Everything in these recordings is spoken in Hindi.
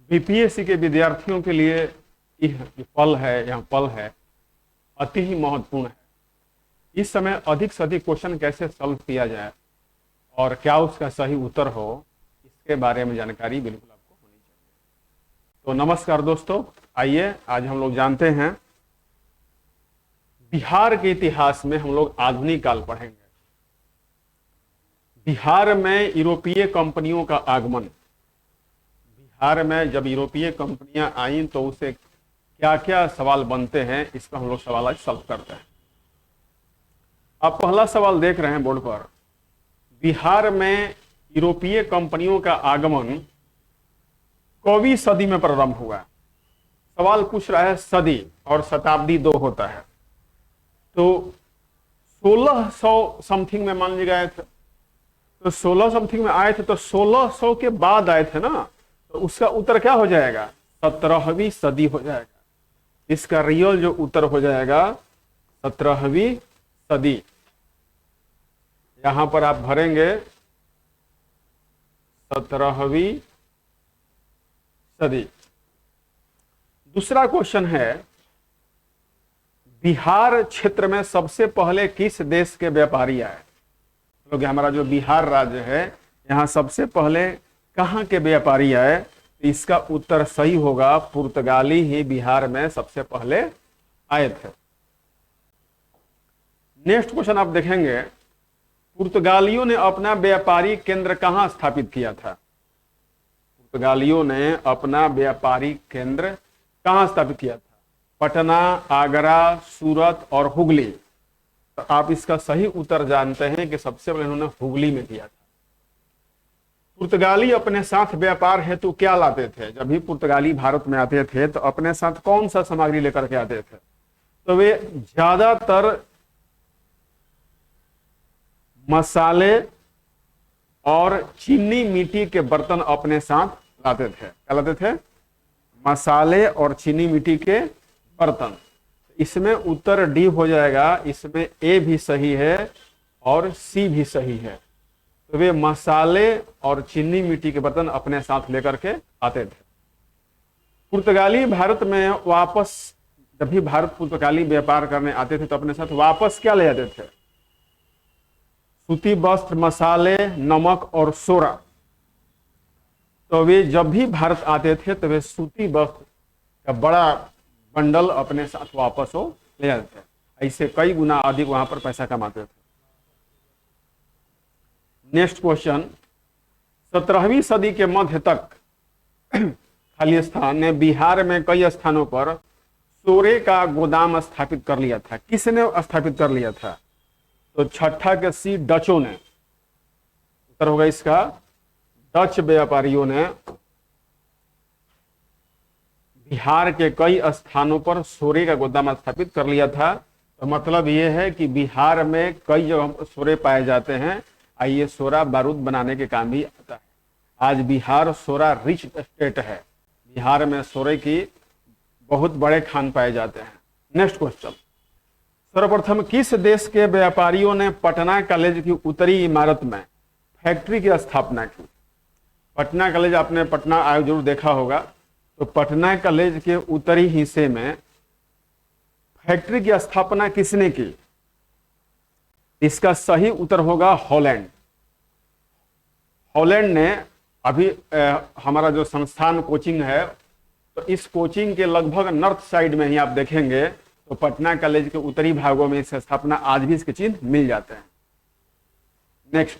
बीपीएससी के विद्यार्थियों के लिए यह जो पल है, यह पल है अति ही महत्वपूर्ण है। इस समय अधिक से अधिक क्वेश्चन कैसे सॉल्व किया जाए और क्या उसका सही उत्तर हो, इसके बारे में जानकारी बिल्कुल आपको होनी चाहिए। तो नमस्कार दोस्तों, आइए आज हम लोग जानते हैं बिहार के इतिहास में हम लोग आधुनिक काल पढ़ेंगे। बिहार में यूरोपीय कंपनियों का आगमन, बिहार में जब यूरोपीय कंपनियां आई तो उसे क्या क्या सवाल बनते हैं, इसका हम लोग सवाल आज सॉल्व करते हैं। आप पहला सवाल देख रहे हैं बोर्ड पर। बिहार में यूरोपीय कंपनियों का आगमन कौवीं सदी में प्रारंभ हुआ। सवाल पूछ रहा है सदी और शताब्दी दो होता है, तो 1600 समथिंग में मान लीजिएगा आए थे, तो 16 समथिंग में आए थे, तो 1600 के बाद आए थे ना, तो उसका उत्तर क्या हो जाएगा? 17वीं सदी हो जाएगा। इसका रियल जो उत्तर हो जाएगा 17वीं सदी। यहां पर आप भरेंगे 17वीं सदी। दूसरा क्वेश्चन है, बिहार क्षेत्र में सबसे पहले किस देश के व्यापारी आए? तो हमारा जो बिहार राज्य है, यहां सबसे पहले कहां के व्यापारी आए? इसका उत्तर सही होगा, पुर्तगाली ही बिहार में सबसे पहले आए थे। नेक्स्ट क्वेश्चन आप देखेंगे, पुर्तगालियों ने अपना व्यापारी केंद्र कहां स्थापित किया था? पुर्तगालियों ने अपना व्यापारी केंद्र कहां स्थापित किया था? पटना, आगरा, सूरत और हुगली। तो आप इसका सही उत्तर जानते हैं कि सबसे पहले उन्होंने हुगली में किया था। पुर्तगाली अपने साथ व्यापार हेतु क्या लाते थे? जब भी पुर्तगाली भारत में आते थे तो अपने साथ कौन सा सामग्री लेकर के आते थे? तो वे ज्यादातर मसाले और चीनी मिट्टी के बर्तन अपने साथ लाते थे। क्या लाते थे? मसाले और चीनी मिट्टी के बर्तन। इसमें उत्तर डी हो जाएगा। इसमें ए भी सही है और सी भी सही है। तो वे मसाले और चीनी मिट्टी के बर्तन अपने साथ लेकर के आते थे। पुर्तगाली भारत में वापस, जब भी भारत पुर्तगाली व्यापार करने आते थे तो अपने साथ वापस क्या ले आते थे? सूती वस्त्र, मसाले, नमक और सोरा। तो वे जब भी भारत आते थे तो वे सूती वस्त्र का बड़ा बंडल अपने साथ वापस वो ले आते थे। ऐसे कई गुना अधिक वहां पर पैसा कमाते थे। नेक्स्ट क्वेश्चन, 17वीं सदी के मध्य तक खालिस्तान ने बिहार में कई स्थानों पर सोरे का गोदाम स्थापित कर लिया था। किसने स्थापित कर लिया था? तो छठा के सी, डचों ने। उत्तर होगा इसका डच व्यापारियों ने बिहार के कई स्थानों पर सोरे का गोदाम स्थापित कर लिया था। तो मतलब यह है कि बिहार में कई जगह सोरे पाए जाते हैं। आइए, सोरा बारूद बनाने के काम भी आता है। आज बिहार सोरा रिच स्टेट है। बिहार में सोरे की बहुत बड़े खान पाए जाते हैं। नेक्स्ट क्वेश्चन, सर्वप्रथम किस देश के व्यापारियों ने पटना कॉलेज की उत्तरी इमारत में फैक्ट्री की स्थापना की? पटना कॉलेज आपने पटना आयोग जरूर देखा होगा। तो पटना कॉलेज के उत्तरी हिस्से में फैक्ट्री की स्थापना किसने की? इसका सही उत्तर होगा हॉलैंड। हॉलैंड ने अभी हमारा जो संस्थान कोचिंग है, तो इस कोचिंग के लगभग नॉर्थ साइड में ही आप देखेंगे तो पटना कॉलेज के उत्तरी भागों में इसकी स्थापना आज भी इसके चिन्ह मिल जाते हैं। नेक्स्ट,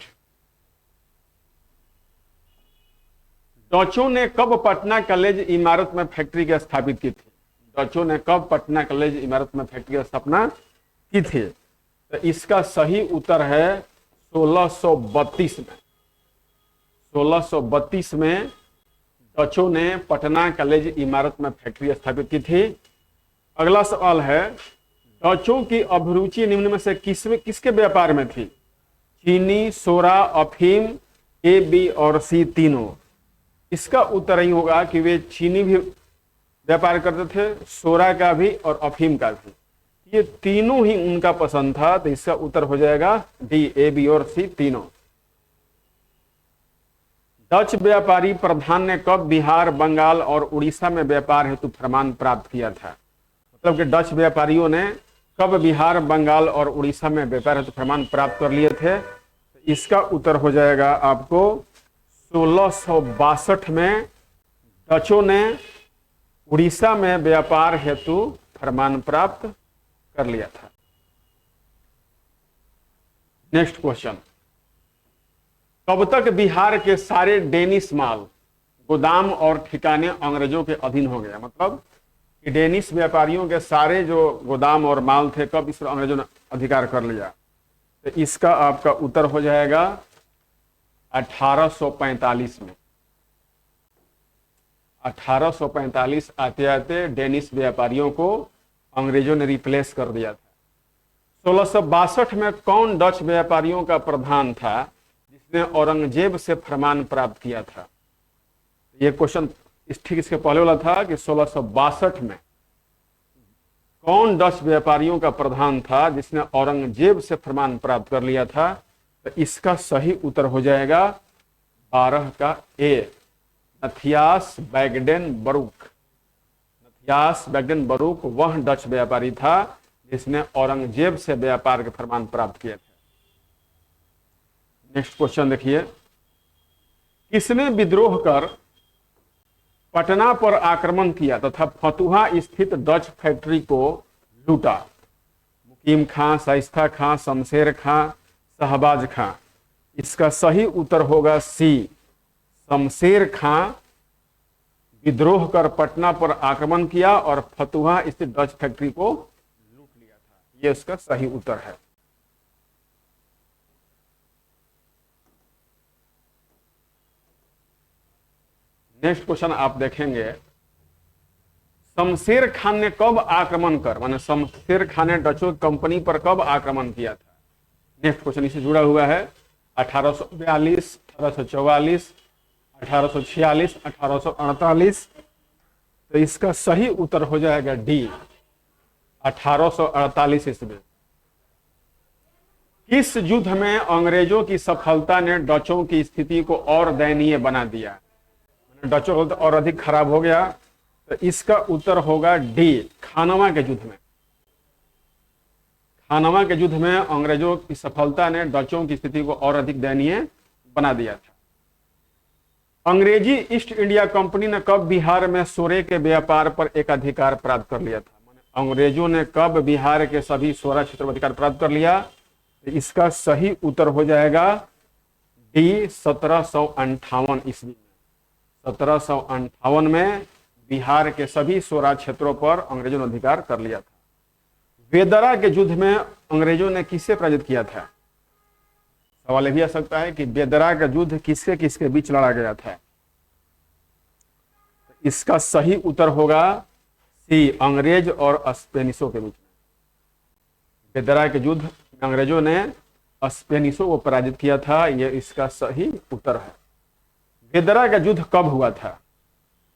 डचों ने कब पटना कॉलेज इमारत में फैक्ट्री की स्थापित की थी? डचों ने कब पटना कॉलेज इमारत में फैक्ट्री की स्थापना की थी? तो इसका सही उत्तर है 1632 में। 1632 में डचों ने पटना कॉलेज इमारत में फैक्ट्री स्थापित की थी। अगला सवाल है, डचों की अभिरुचि निम्न में से किसके व्यापार में थी? चीनी, सोरा, अफीम, ए, बी और सी तीनों। इसका उत्तर ही होगा कि वे चीनी भी व्यापार करते थे, सोरा का भी और अफीम का भी। ये तीनों ही उनका पसंद था। तो इसका उत्तर हो जाएगा डी, ए, बी और सी तीनों। डच व्यापारी प्रधान ने कब बिहार, बंगाल और उड़ीसा में व्यापार हेतु फरमान प्राप्त किया था? मतलब कि डच व्यापारियों ने कब बिहार, बंगाल और उड़ीसा में व्यापार हेतु फरमान प्राप्त कर लिए थे? तो इसका उत्तर हो जाएगा आपको 1662 में डचों ने उड़ीसा में व्यापार हेतु फरमान प्राप्त कर लिया था। नेक्स्ट क्वेश्चन, कब तक बिहार के सारे डेनिश माल, गोदाम और ठिकाने अंग्रेजों के अधीन हो गया? मतलब कि डेनिश व्यापारियों के सारे जो गोदाम और माल थे कब इस पर अंग्रेजों ने अधिकार कर लिया? तो इसका आपका उत्तर हो जाएगा 1845 में। 1845 आते आते डेनिश व्यापारियों को अंग्रेजों ने रिप्लेस कर दिया था। 1662 में कौन डच व्यापारियों का प्रधान था जिसने औरंगजेब से फरमान प्राप्त किया था? यह क्वेश्चन ठीक इसके पहले वाला था कि 1662 में कौन डच व्यापारियों का प्रधान था जिसने औरंगजेब से फरमान प्राप्त कर लिया था? तो इसका सही उत्तर हो जाएगा 12 का ए, नथियास बैगडेन बरूक। नथियास बैगडेन बरूक वह डच व्यापारी था जिसने औरंगजेब से व्यापार के फरमान प्राप्त किए थे। नेक्स्ट क्वेश्चन देखिए, किसने विद्रोह कर पटना पर आक्रमण किया तथा फतुहा स्थित डच फैक्ट्री को लूटा? मुकीम खां, शाइस्ता खां, शमशेर खां, शहबाज खां। इसका सही उत्तर होगा सी, शमशेर खां विद्रोह कर पटना पर आक्रमण किया और फतुहा स्थित डच फैक्ट्री को लूट लिया था। यह उसका सही उत्तर है। नेक्स्ट क्वेश्चन आप देखेंगे, शमशेर खान ने कब आक्रमण कर, माने शमशेर खान ने डचों कंपनी पर कब आक्रमण किया था? नेक्स्ट क्वेश्चन इससे जुड़ा हुआ है। 1842, 1844, 1846, 1848। तो इसका सही उत्तर हो जाएगा डी, 1848 ईस्वी। किस युद्ध में अंग्रेजों की सफलता ने डचों की स्थिति को और दयनीय बना दिया? डचों और अधिक खराब हो गया। तो इसका उत्तर होगा डी, खानवा के युद्ध में। खानवा के युद्ध में अंग्रेजों की सफलता ने डचों की स्थिति को और अधिक दयनीय बना दिया था। अंग्रेजी ईस्ट इंडिया कंपनी ने कब बिहार में सोरे के व्यापार पर एक अधिकार प्राप्त कर लिया था? अंग्रेजों ने कब बिहार के सभी सोरा क्षेत्रों पर अधिकार प्राप्त कर लिया? तो इसका सही उत्तर हो जाएगा डी, 1758 ईस्वी में। 1758 में बिहार के सभी सोरा क्षेत्रों पर अंग्रेजों ने अधिकार कर लिया था। बेदरा के युद्ध में अंग्रेजों ने किससे पराजित किया था? सवाल यह भी आ सकता है कि बेदरा का युद्ध किसके किसके बीच लड़ा गया था? इसका सही उत्तर होगा सी, अंग्रेज और स्पेनिशों के बीच में। बेदरा के युद्ध अंग्रेजों ने स्पेनिशों को पराजित किया था। यह इसका सही उत्तर है। बेदरा का युद्ध कब हुआ था?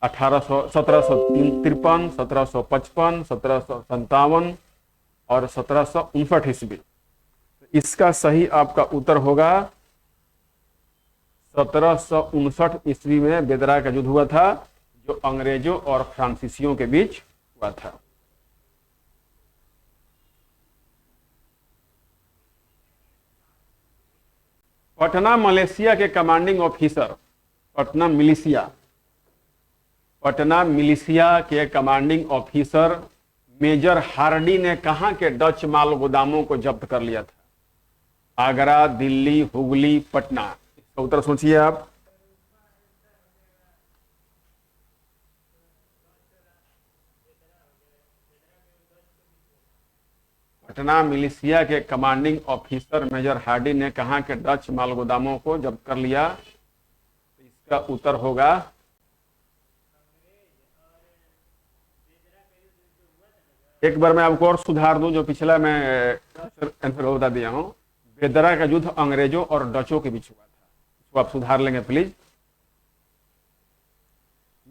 1753, 1755, 1757 और 1759 ईस्वी। इसका सही आपका उत्तर होगा 1759 ईस्वी में बेदरा का युद्ध हुआ था, जो अंग्रेजों और फ्रांसीसियों के बीच हुआ था। पटना मलेशिया के कमांडिंग ऑफिसर, पटना मिलिशिया के कमांडिंग ऑफिसर मेजर हार्डी ने कहां के डच माल गोदामों को जब्त कर लिया था? आगरा, दिल्ली, हुगली, पटना। इसका उत्तर सोचिए आप। पटना मिलिशिया के कमांडिंग ऑफिसर मेजर हार्डी ने कहां के डच माल गोदामों को जब्त कर लिया? इसका उत्तर होगा एक बार मैं आपको और सुधार दूं, जो पिछला मैं आंसर बता दिया हूं। बेदरा का युद्ध अंग्रेजों और डचों के बीच हुआ था, इसको आप सुधार लेंगे प्लीज।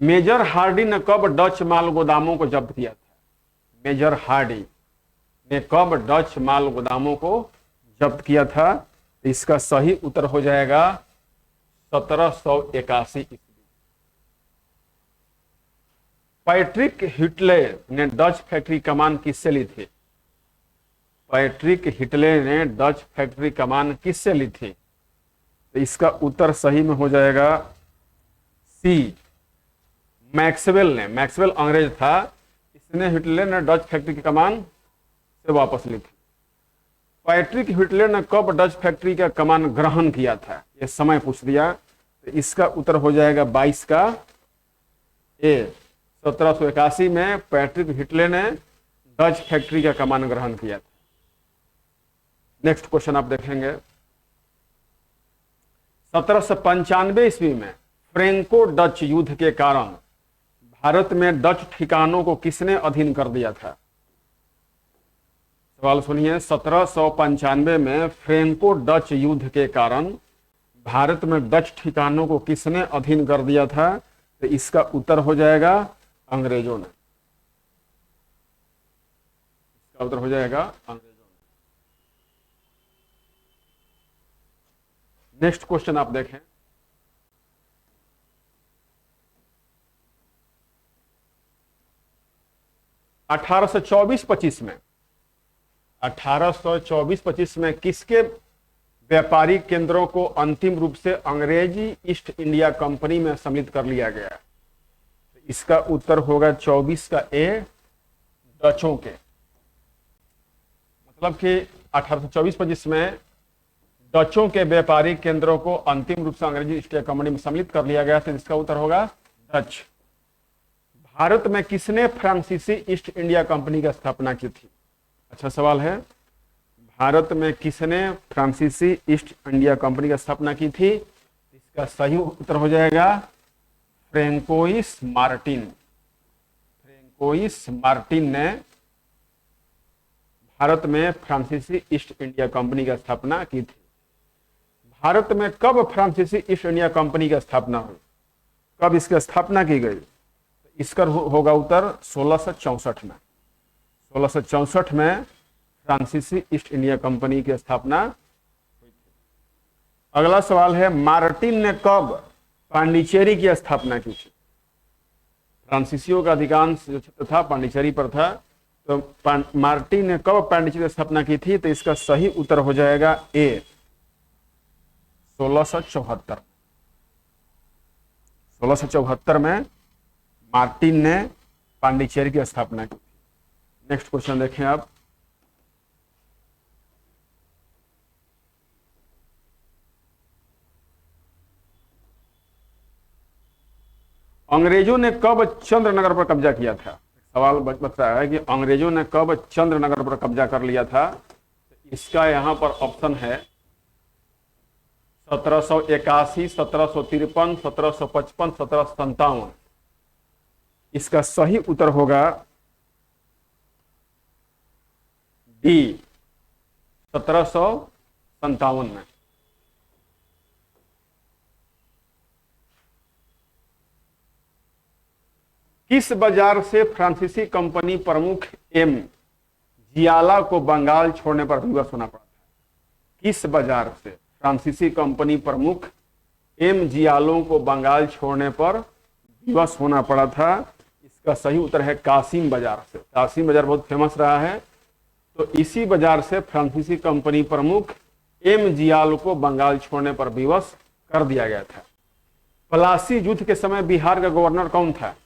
मेजर हार्डी ने कब डच माल गोदामों को जब्त किया था? मेजर हार्डी ने कब डच माल गोदामों को जब्त किया था? इसका सही उत्तर हो जाएगा 1781 ईस्वी। पैट्रिक हिटलर ने डच फैक्ट्री कमान किससे ली थी? पैट्रिक हिटलर ने डच फैक्ट्री कमान किससे ली थी? तो इसका उत्तर सही में हो जाएगा सी, मैक्सवेल ने। मैक्सवेल अंग्रेज था, इसने हिटलर ने डच फैक्ट्री की कमान से वापस ली थी। पैट्रिक हिटलर ने कब डच फैक्ट्री का कमान ग्रहण किया था? यह समय पूछ दिया, तो इसका उत्तर हो जाएगा 22 का ए। 1781 में पैट्रिक हिटलर ने डच फैक्ट्री का कमान ग्रहण किया था। नेक्स्ट क्वेश्चन आप देखेंगे। 1795 ईस्वी में फ्रेंको डच युद्ध के कारण भारत में डच ठिकानों को किसने अधीन कर दिया था? सवाल सुनिए। 1795 में फ्रेंको डच युद्ध के कारण भारत में डच ठिकानों को किसने अधीन कर दिया था? तो इसका उत्तर हो जाएगा अंग्रेजों ने। इसका उत्तर हो जाएगा अंग्रेजों ने। नेक्स्ट क्वेश्चन आप देखें। अठारह सौ 1824-25 में किसके व्यापारिक केंद्रों को अंतिम रूप से अंग्रेजी ईस्ट इंडिया कंपनी में सम्मिलित कर लिया गया? इसका उत्तर होगा 24 का ए, डचों के। मतलब कि 1824-25 में डचों के व्यापारिक केंद्रों को अंतिम रूप से अंग्रेजी ईस्ट इंडिया कंपनी में सम्मिलित कर लिया गया, तो इसका उत्तर होगा डच। भारत में किसने फ्रांसीसी ईस्ट इंडिया कंपनी की स्थापना की थी? अच्छा सवाल है। भारत में किसने फ्रांसीसी ईस्ट इंडिया कंपनी की स्थापना की थी? इसका सही उत्तर हो जाएगा फ्रेंकोइस मार्टिन। फ्रेंकोइस मार्टिन ने भारत में फ्रांसीसी ईस्ट इंडिया कंपनी की स्थापना की थी। भारत में कब फ्रांसीसी ईस्ट इंडिया कंपनी की स्थापना हुई? कब इसकी स्थापना की गई? इसका होगा उत्तर 1664 में। 1664 में फ्रांसीसी ईस्ट इंडिया कंपनी की स्थापना हुई थी। अगला सवाल है, मार्टिन ने कब पांडिचेरी की स्थापना की थी? फ्रांसीसियों का अधिकांश जो क्षेत्र था पांडिचेरी पर था, तो मार्टिन ने कब पांडिचेरी की स्थापना की थी? तो इसका सही उत्तर हो जाएगा ए, 1674। 1674 में मार्टिन ने पांडिचेरी की स्थापना की थी। नेक्स्ट क्वेश्चन देखें आप। अंग्रेजों ने कब चंद्रनगर पर कब्जा किया था? सवाल बता रहा है कि अंग्रेजों ने कब चंद्रनगर पर कब्जा कर लिया था? इसका यहां पर ऑप्शन है 1781, 1753, 1755, 1757। इसका सही उत्तर होगा डी, 1757 में। किस बाजार से फ्रांसीसी कंपनी प्रमुख एम जियाला को बंगाल छोड़ने पर विवश होना पड़ा था? किस बाजार से फ्रांसीसी कंपनी प्रमुख एम जियालों को बंगाल छोड़ने पर विवश होना पड़ा था? इसका सही उत्तर है कासिम बाजार से। कासिम बाजार बहुत फेमस रहा है, तो इसी बाजार से फ्रांसीसी कंपनी प्रमुख एम जियाल को बंगाल छोड़ने पर विवश कर दिया गया था। प्लासी युद्ध के समय बिहार का गवर्नर कौन था?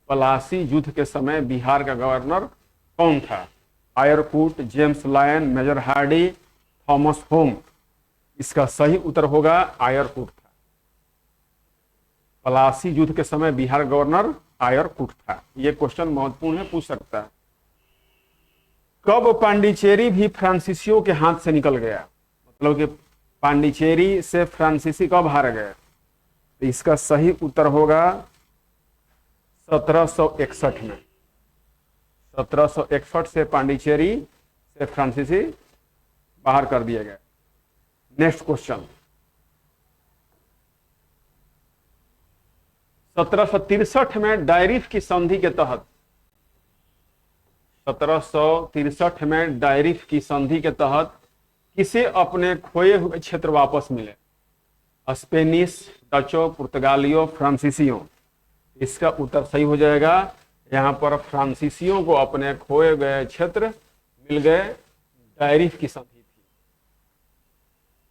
प्लासी युद्ध के समय बिहार का गवर्नर कौन था? Eyre Coote, James Lyon, major Hardy, Thomas Home. इसका सही उत्तर होगा आयरकूट था। प्लासी युद्ध के समय बिहार गवर्नर आयरकूट था। यह क्वेश्चन महत्वपूर्ण है, पूछ सकता है। कब पांडिचेरी भी फ्रांसीसियों के हाथ से निकल गया? मतलब कि पांडिचेरी से फ्रांसीसी कब हार गए? तो इसका सही उत्तर होगा 1761 में। 1761 से पांडिचेरी से फ्रांसीसी बाहर कर दिए गए। नेक्स्ट क्वेश्चन, 1763 में डायरिफ की संधि के तहत 1763 में डायरिफ की संधि के तहत किसे अपने खोए हुए क्षेत्र वापस मिले? स्पेनिश, डचो, पुर्तगालियों, फ्रांसीसियों। इसका उत्तर सही हो जाएगा। यहाँ पर फ्रांसीसियों को अपने खोए गए क्षेत्र मिल गए। टैरिफ की संधि थी।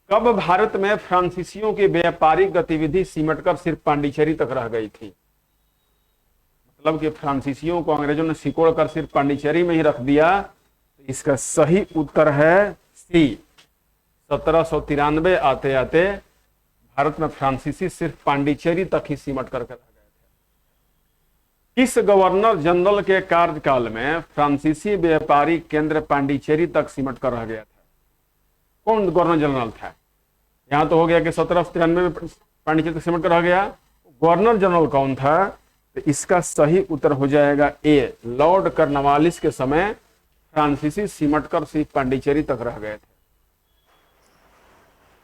कब भारत में फ्रांसीसियों की व्यापारिक गतिविधि सिमटकर सिर्फ पांडिचेरी तक रह गई थी? मतलब कि फ्रांसीसियों को अंग्रेजों ने सिकोड़ कर सिर्फ पांडिचेरी में ही रख दिया। तो इसका सही उत्तर है सी। 1793 आते आते भारत में फ्रांसीसी सिर्फ पांडिचेरी तक ही सिमट कर रह गए थे। किस गवर्नर जनरल के कार्यकाल में फ्रांसीसी व्यापारी केंद्र पांडिचेरी तक सिमट कर रह गया था? कौन गवर्नर जनरल था? यहां तो हो गया कि 1793 में पांडिचेरी तक सिमट कर रह गया। गवर्नर जनरल कौन था? तो इसका सही उत्तर हो जाएगा ए। लॉर्ड कर्नवालिस के समय फ्रांसीसी सिमट कर सिर्फ पांडिचेरी तक रह गए थे।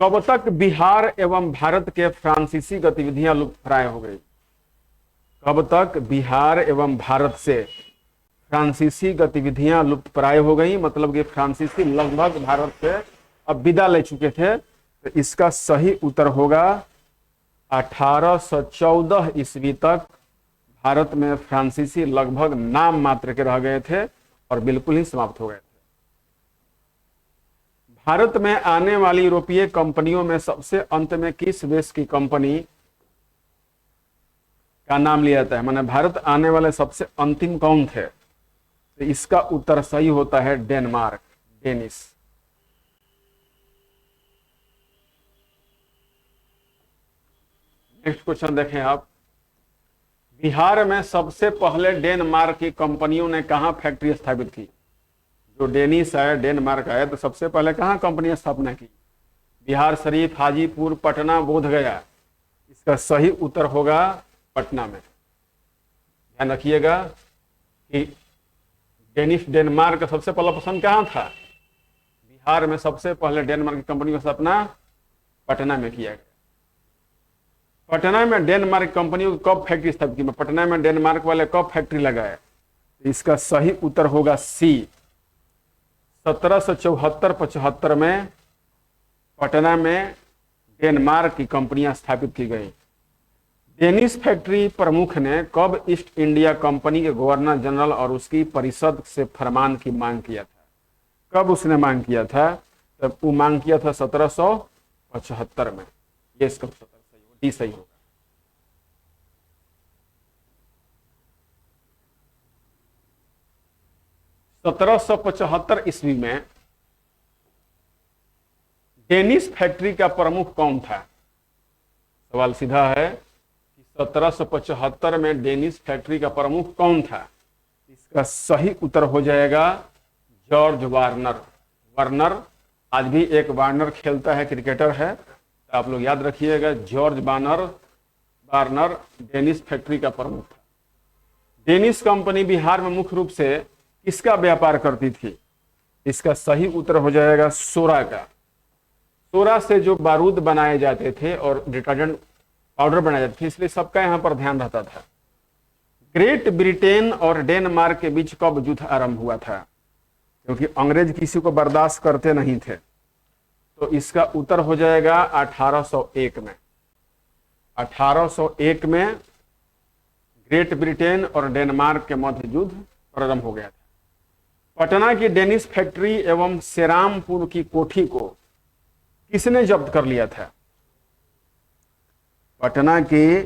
कब तक बिहार एवं भारत के फ्रांसीसी गतिविधियां लुप्तप्राय हो गई? कब तक बिहार एवं भारत से फ्रांसीसी गतिविधियां लुप्तप्राय हो गई? मतलब कि फ्रांसीसी लगभग भारत से अब विदा ले चुके थे। तो इसका सही उत्तर होगा 1814 ईस्वी तक भारत में फ्रांसीसी लगभग नाम मात्र के रह गए थे और बिल्कुल ही समाप्त हो गए थे। भारत में आने वाली यूरोपीय कंपनियों में सबसे अंत में किस देश की कंपनी का नाम लिया जाता है? माने भारत आने वाले सबसे अंतिम कौन थे? तो इसका उत्तर सही होता है डेनमार्क, डेनिश। नेक्स्ट क्वेश्चन देखें आप। बिहार में सबसे पहले डेनमार्क की कंपनियों ने कहां फैक्ट्री स्थापित की? जो डेनिश है, डेनमार्क है, तो सबसे पहले कहां कंपनी स्थापना की? बिहार शरीफ, हाजीपुर, पटना, बोधगया। इसका सही उत्तर होगा पटना में। ध्यान रखिएगा कि डेनमार्क का सबसे पहला पसंद कहां था? बिहार में सबसे पहले डेनमार्क की कंपनी की स्थापना पटना में किया गया। पटना में डेनमार्क कंपनियों को कब फैक्ट्री स्थापित की? पटना में डेनमार्क वाले कब फैक्ट्री लगाए? इसका सही उत्तर होगा सी। 1774-75 में पटना में डेनमार्क की कंपनियां स्थापित की गई। डेनिश फैक्ट्री प्रमुख ने कब ईस्ट इंडिया कंपनी के गवर्नर जनरल और उसकी परिषद से फरमान की मांग किया था? कब उसने मांग किया था? तब वो मांग किया था 1775 में। ये इसका उत्तर सही होगा, डी सही होगा। (1775) ईस्वी में डेनिश फैक्ट्री का प्रमुख कौन था? सवाल सीधा है कि 1775 में डेनिश फैक्ट्री का प्रमुख कौन था? इसका सही उत्तर हो जाएगा जॉर्ज वार्नर। वार्नर आज भी एक वार्नर खेलता है, क्रिकेटर है, तो आप लोग याद रखिएगा जॉर्ज वार्नर डेनिश फैक्ट्री का प्रमुख था। डेनिश कंपनी बिहार में मुख्य रूप से किसका व्यापार करती थी? इसका सही उत्तर हो जाएगा सोरा का। सोरा से जो बारूद बनाए जाते थे और डिटर्जेंट पाउडर बनाए जाते थे, इसलिए सबका यहां पर ध्यान रहता था। ग्रेट ब्रिटेन और डेनमार्क के बीच कब युद्ध आरंभ हुआ था? क्योंकि अंग्रेज किसी को बर्दाश्त करते नहीं थे, तो इसका उत्तर हो जाएगा 1801 में। 1801 में ग्रेट ब्रिटेन और डेनमार्क के मध्य युद्ध प्रारंभ हो गया था। पटना की डेनिश फैक्ट्री एवं सेरामपुर की कोठी को किसने जब्त कर लिया था? पटना की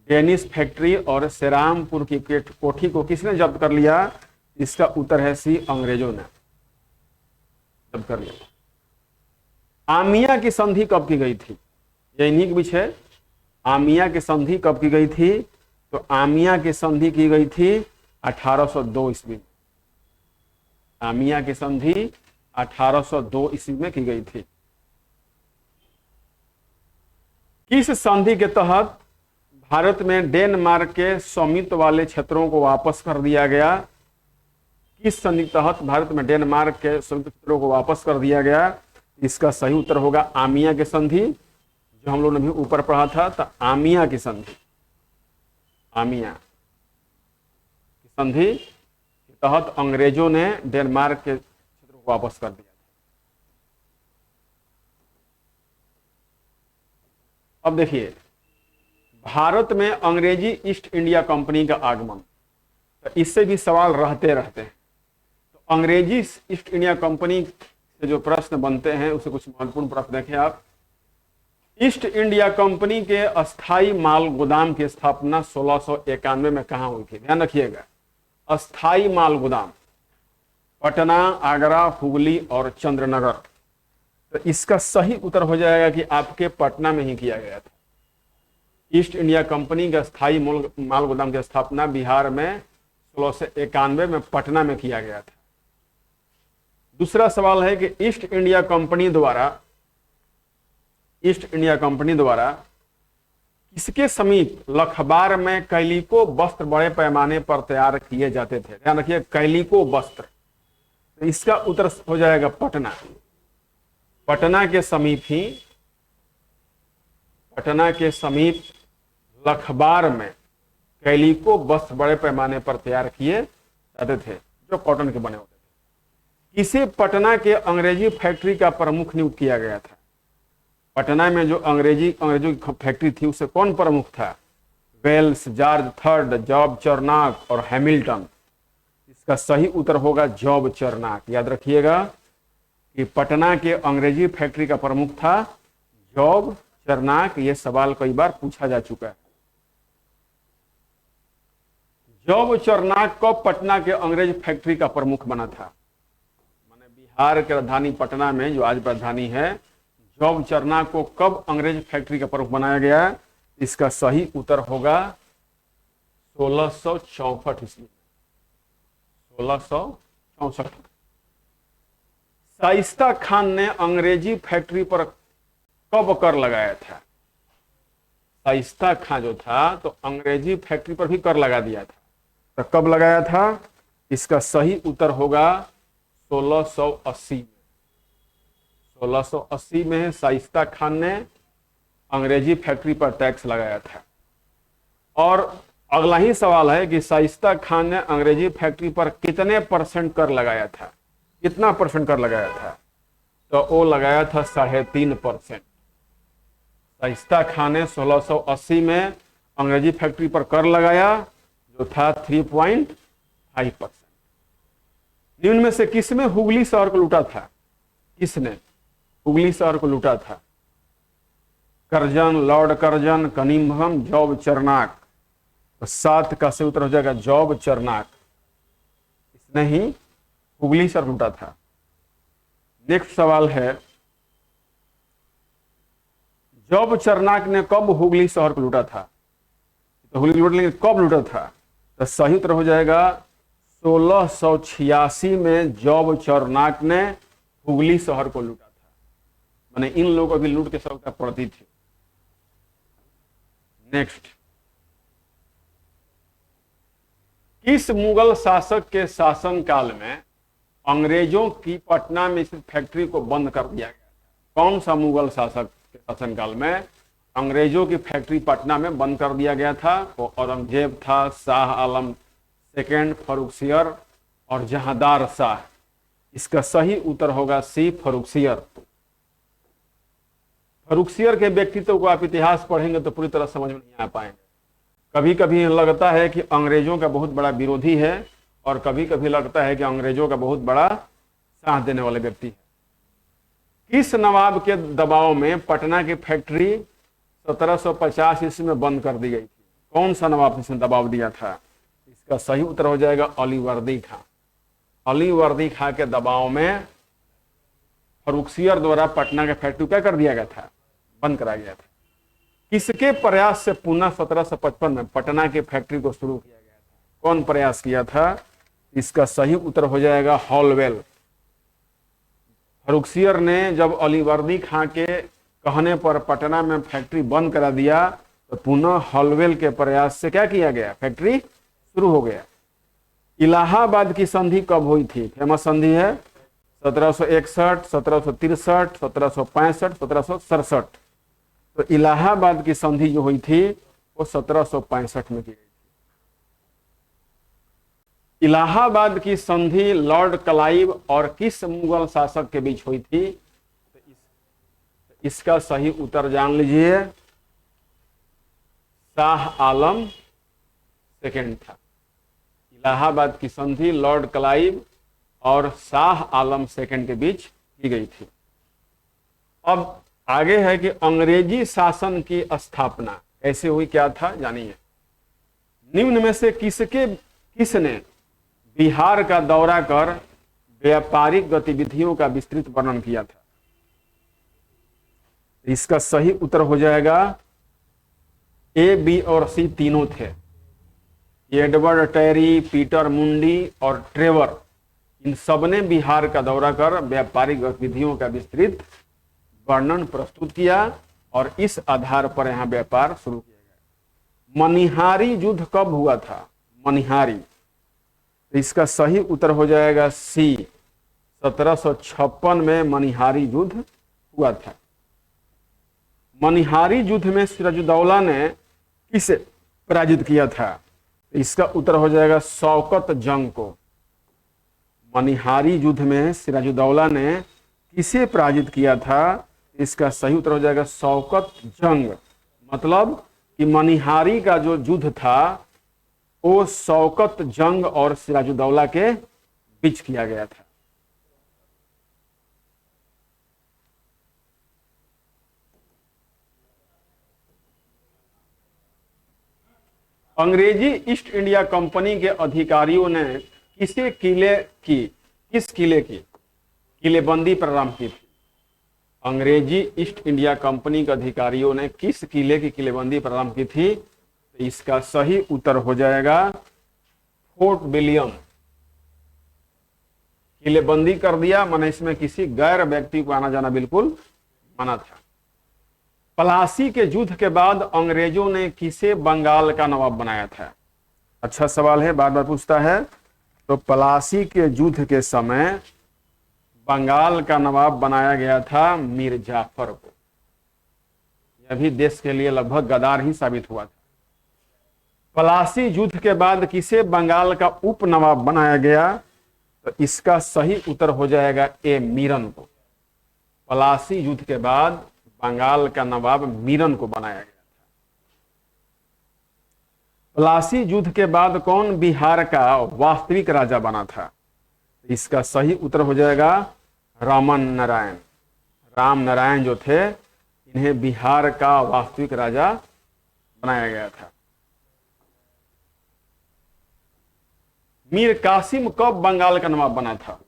डेनिश फैक्ट्री और सेरामपुर की कोठी को किसने जब्त कर लिया? इसका उत्तर है सी, अंग्रेजों ने जब्त कर लिया। आमिया की संधि कब की गई थी? यह इन्हीं के बीच है। आमिया की संधि कब की गई थी? तो आमिया की संधि की गई थी 1802 ईस्वी में। आमिया की संधि 1802 ईस्वी में की गई थी। किस संधि के तहत भारत में डेनमार्क के स्वामित्व वाले क्षेत्रों को वापस कर दिया गया? किस संधि के तहत भारत में डेनमार्क के स्वामित्व क्षेत्रों को वापस कर दिया गया? इसका सही उत्तर होगा आमिया की संधि, जो हम लोगों ने भी ऊपर पढ़ा था। तो आमिया की संधि, आमिया की संधि के तहत अंग्रेजों ने डेनमार्क के क्षेत्रों को वापस कर दिया। अब देखिए, भारत में अंग्रेजी ईस्ट इंडिया कंपनी का आगमन, तो इससे भी सवाल रहते रहते हैं। तो अंग्रेजी ईस्ट इंडिया कंपनी से जो प्रश्न बनते हैं उसे कुछ महत्वपूर्ण प्रश्न देखें आप। ईस्ट इंडिया कंपनी के अस्थाई माल गोदाम की स्थापना 1691 में कहां हुई थी? ध्यान रखिएगा, अस्थाई माल गोदाम पटना, आगरा, हुगली और चंद्रनगर। तो इसका सही उत्तर हो जाएगा कि आपके पटना में ही किया गया था। ईस्ट इंडिया कंपनी के अस्थाई माल गोदाम की स्थापना बिहार में 1691 में पटना में किया गया था। दूसरा सवाल है कि ईस्ट इंडिया कंपनी द्वारा किसके समीप लखबार में कैलिको वस्त्र बड़े पैमाने पर तैयार किए जाते थे? ध्यान रखिए, कैलिको वस्त्र। तो इसका उत्तर हो जाएगा पटना। पटना के समीप लखबार में कैलिको वस्त्र बड़े पैमाने पर तैयार किए जाते थे, जो कॉटन के बने होते थे। किसे पटना के अंग्रेजी फैक्ट्री का प्रमुख नियुक्त किया गया था? पटना में जो अंग्रेजों की फैक्ट्री थी उसे कौन प्रमुख था? वेल्स, जॉर्ज थर्ड, जॉब चरनाक और हैमिल्टन। इसका सही उत्तर होगा जॉब चरनाक। याद रखिएगा कि पटना के अंग्रेजी फैक्ट्री का प्रमुख था जॉब चरनाक। यह सवाल कई बार पूछा जा चुका है। जॉब चरनाक कब पटना के अंग्रेज फैक्ट्री का प्रमुख बना था? माने बिहार की राजधानी पटना में जो आज राजधानी है, जॉब चरनाक को कब अंग्रेज फैक्ट्री का प्रमुख बनाया गया? इसका सही उत्तर होगा 1664 ईस्वी, 1664। शाइस्ता खान ने अंग्रेजी फैक्ट्री पर कब कर लगाया था? शाइस्ता खान जो था तो अंग्रेजी फैक्ट्री पर भी कर लगा दिया था। तो कब लगाया था? इसका सही उत्तर होगा 1680 में। 1680 में शाइस्ता खान ने अंग्रेजी फैक्ट्री पर टैक्स लगाया था। और अगला ही सवाल है कि शाइस्ता खान ने अंग्रेजी फैक्ट्री पर कितने % कर लगाया था? कितना % कर लगाया था? तो वो लगाया था 3.5%। शाइस्ता खान ने 1680 में अंग्रेजी फैक्ट्री पर कर लगाया जो था 3.5%। निम्न में से किसने हुगली शहर को लूटा था? किसने हुगली शहर को लूटा था? Curzon, Lord Curzon, Cunningham, Job Charnock. तो 7 का सही उत्तर हो जाएगा जॉब चरनाक। इसने ही हुगली शहर लूटा था। नेक्स्ट सवाल है, जॉब चरनाक ने कब हुगली शहर को लूटा था? तो हुगली लूट लेंगे, कब लूटा था? तो सही उत्तर हो जाएगा 1686 में जॉब चरनाक ने हुगली शहर को लूटा था। माने इन लोगों को भी लूट के सफलता पड़ती थी। नेक्स्ट, किस मुगल शासक के शासनकाल में अंग्रेजों की पटना में स्थित फैक्ट्री को बंद कर दिया गया था? कौन सा मुगल शासक के शासनकाल में अंग्रेजों की फैक्ट्री पटना में बंद कर दिया गया था? वो औरंगजेब था, शाह आलम सेकेंड, फर्रुखसियर और जहांदार शाह। इसका सही उत्तर होगा सी, फर्रुखसियर। फर्रुखसियर के व्यक्तित्व को आप इतिहास पढ़ेंगे तो पूरी तरह समझ में नहीं आ पाएंगे। कभी कभी लगता है कि अंग्रेजों का बहुत बड़ा विरोधी है और कभी कभी लगता है कि अंग्रेजों का बहुत बड़ा साथ देने वाले व्यक्ति है। किस नवाब के दबाव में पटना की फैक्ट्री 1750 ईस्वी में बंद कर दी गई थी? कौन सा नवाब इसने दबाव दिया था? इसका सही उत्तर हो जाएगा अलीवर्दी खां। अलीवर्दी खां के दबाव में फर्रुखसियर द्वारा पटना के फैक्ट्री क्या कर दिया गया था? बंद कराया गया था। किसके प्रयास से पुनः 1755 में पटना के फैक्ट्री को शुरू किया गया था? कौन प्रयास किया था? इसका सही उत्तर हो जाएगा हॉलवेल। फर्रुखसियर ने जब अलीवर्दी खां के कहने पर पटना में फैक्ट्री बंद करा दिया तो पुनः हॉलवेल के प्रयास से क्या किया गया? फैक्ट्री शुरू हो गया। इलाहाबाद की संधि कब हुई थी? फेमस संधि है 1761, 1763, 1765, 1767। तो इलाहाबाद की संधि जो हुई थी वो 1765 में की गई थी। इलाहाबाद की संधि लॉर्ड क्लाइव और किस मुगल शासक के बीच हुई थी? तो इसका सही उत्तर जान लीजिए, शाह आलम सेकेंड था। इलाहाबाद की संधि लॉर्ड क्लाइव और शाह आलम सेकेंड के बीच की गई थी। अब आगे है कि अंग्रेजी शासन की स्थापना कैसे हुई, क्या था जानिए। निम्न में से किसने बिहार का दौरा कर व्यापारिक गतिविधियों का विस्तृत वर्णन किया था? इसका सही उत्तर हो जाएगा ए, बी और सी तीनों थे। एडवर्ड टेरी, पीटर मुंडी और ट्रेवर, इन सबने बिहार का दौरा कर व्यापारिक गतिविधियों का विस्तृत वर्णन प्रस्तुत किया और इस आधार पर यहां व्यापार शुरू किया गया। मनिहारी युद्ध कब हुआ था? मनिहारी, तो इसका सही उत्तर हो जाएगा सी, 1756 में मनिहारी युद्ध हुआ था। मनिहारी युद्ध में सिराजुद्दौला ने किसे पराजित किया था? इसका उत्तर हो जाएगा शौकत जंग को। मनिहारी युद्ध में सिराजुद्दौला ने किसे पराजित किया था? इसका सही उत्तर हो जाएगा शौकत जंग। मतलब कि मनिहारी का जो युद्ध था वो शौकत जंग और सिराजुद्दौला के बीच किया गया था। अंग्रेजी ईस्ट इंडिया कंपनी के अधिकारियों ने किस किले की किलेबंदी प्रारंभ की थी? अंग्रेजी ईस्ट इंडिया कंपनी के अधिकारियों ने किस किले की किलेबंदी प्रारंभ की थी? तो इसका सही उत्तर हो जाएगा फोर्ट विलियम। किलेबंदी कर दिया माने इसमें किसी गैर व्यक्ति को आना जाना बिल्कुल मना था। प्लासी के युद्ध के बाद अंग्रेजों ने किसे बंगाल का नवाब बनाया था? अच्छा सवाल है, बार बार पूछता है। तो प्लासी के युद्ध के समय बंगाल का नवाब बनाया गया था मीर जाफर को। यह भी देश के लिए लगभग गद्दार ही साबित हुआ था। प्लासी युद्ध के बाद किसे बंगाल का उप नवाब बनाया गया? तो इसका सही उत्तर हो जाएगा ए, मीरन को। प्लासी युद्ध के बाद बंगाल का नवाब मीरन को बनाया गया था। प्लासी युद्ध के बाद कौन बिहार का वास्तविक राजा बना था? इसका सही उत्तर हो जाएगा रामन नारायण। राम नारायण जो थे इन्हें बिहार का वास्तविक राजा बनाया गया था। मीर कासिम कब बंगाल का नवाब बना था?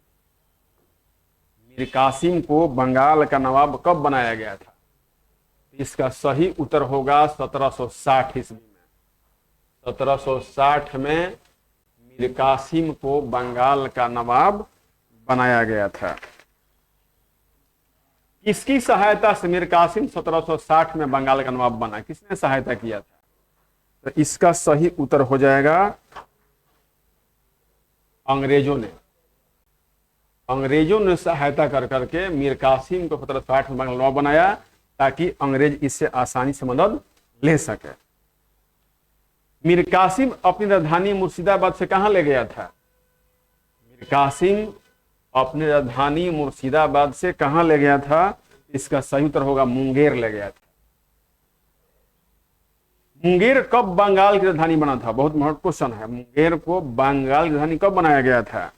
मीर कासिम को बंगाल का नवाब कब बनाया गया था? इसका सही उत्तर होगा 1760 ईस्वी में। 1760 में मीर कासिम को बंगाल का नवाब बनाया गया था। किसकी सहायता से मीर कासिम 1760 में बंगाल का नवाब बना? किसने सहायता किया था? तो इसका सही उत्तर हो जाएगा अंग्रेजों ने। अंग्रेजों ने सहायता कर करके मीर कासिम को 1760 में बंगाल नवाब बनाया ताकि अंग्रेज इससे आसानी से मदद ले सके। मीर कासिम अपनी राजधानी मुर्शिदाबाद से कहां ले गया था? मीर कासिम अपनी राजधानी मुर्शिदाबाद से कहां ले गया था? इसका सही उत्तर होगा मुंगेर ले गया था। मुंगेर कब बंगाल की राजधानी बना था? बहुत महत्वपूर्ण क्वेश्चन है। मुंगेर को बंगाल की राजधानी कब बनाया गया था?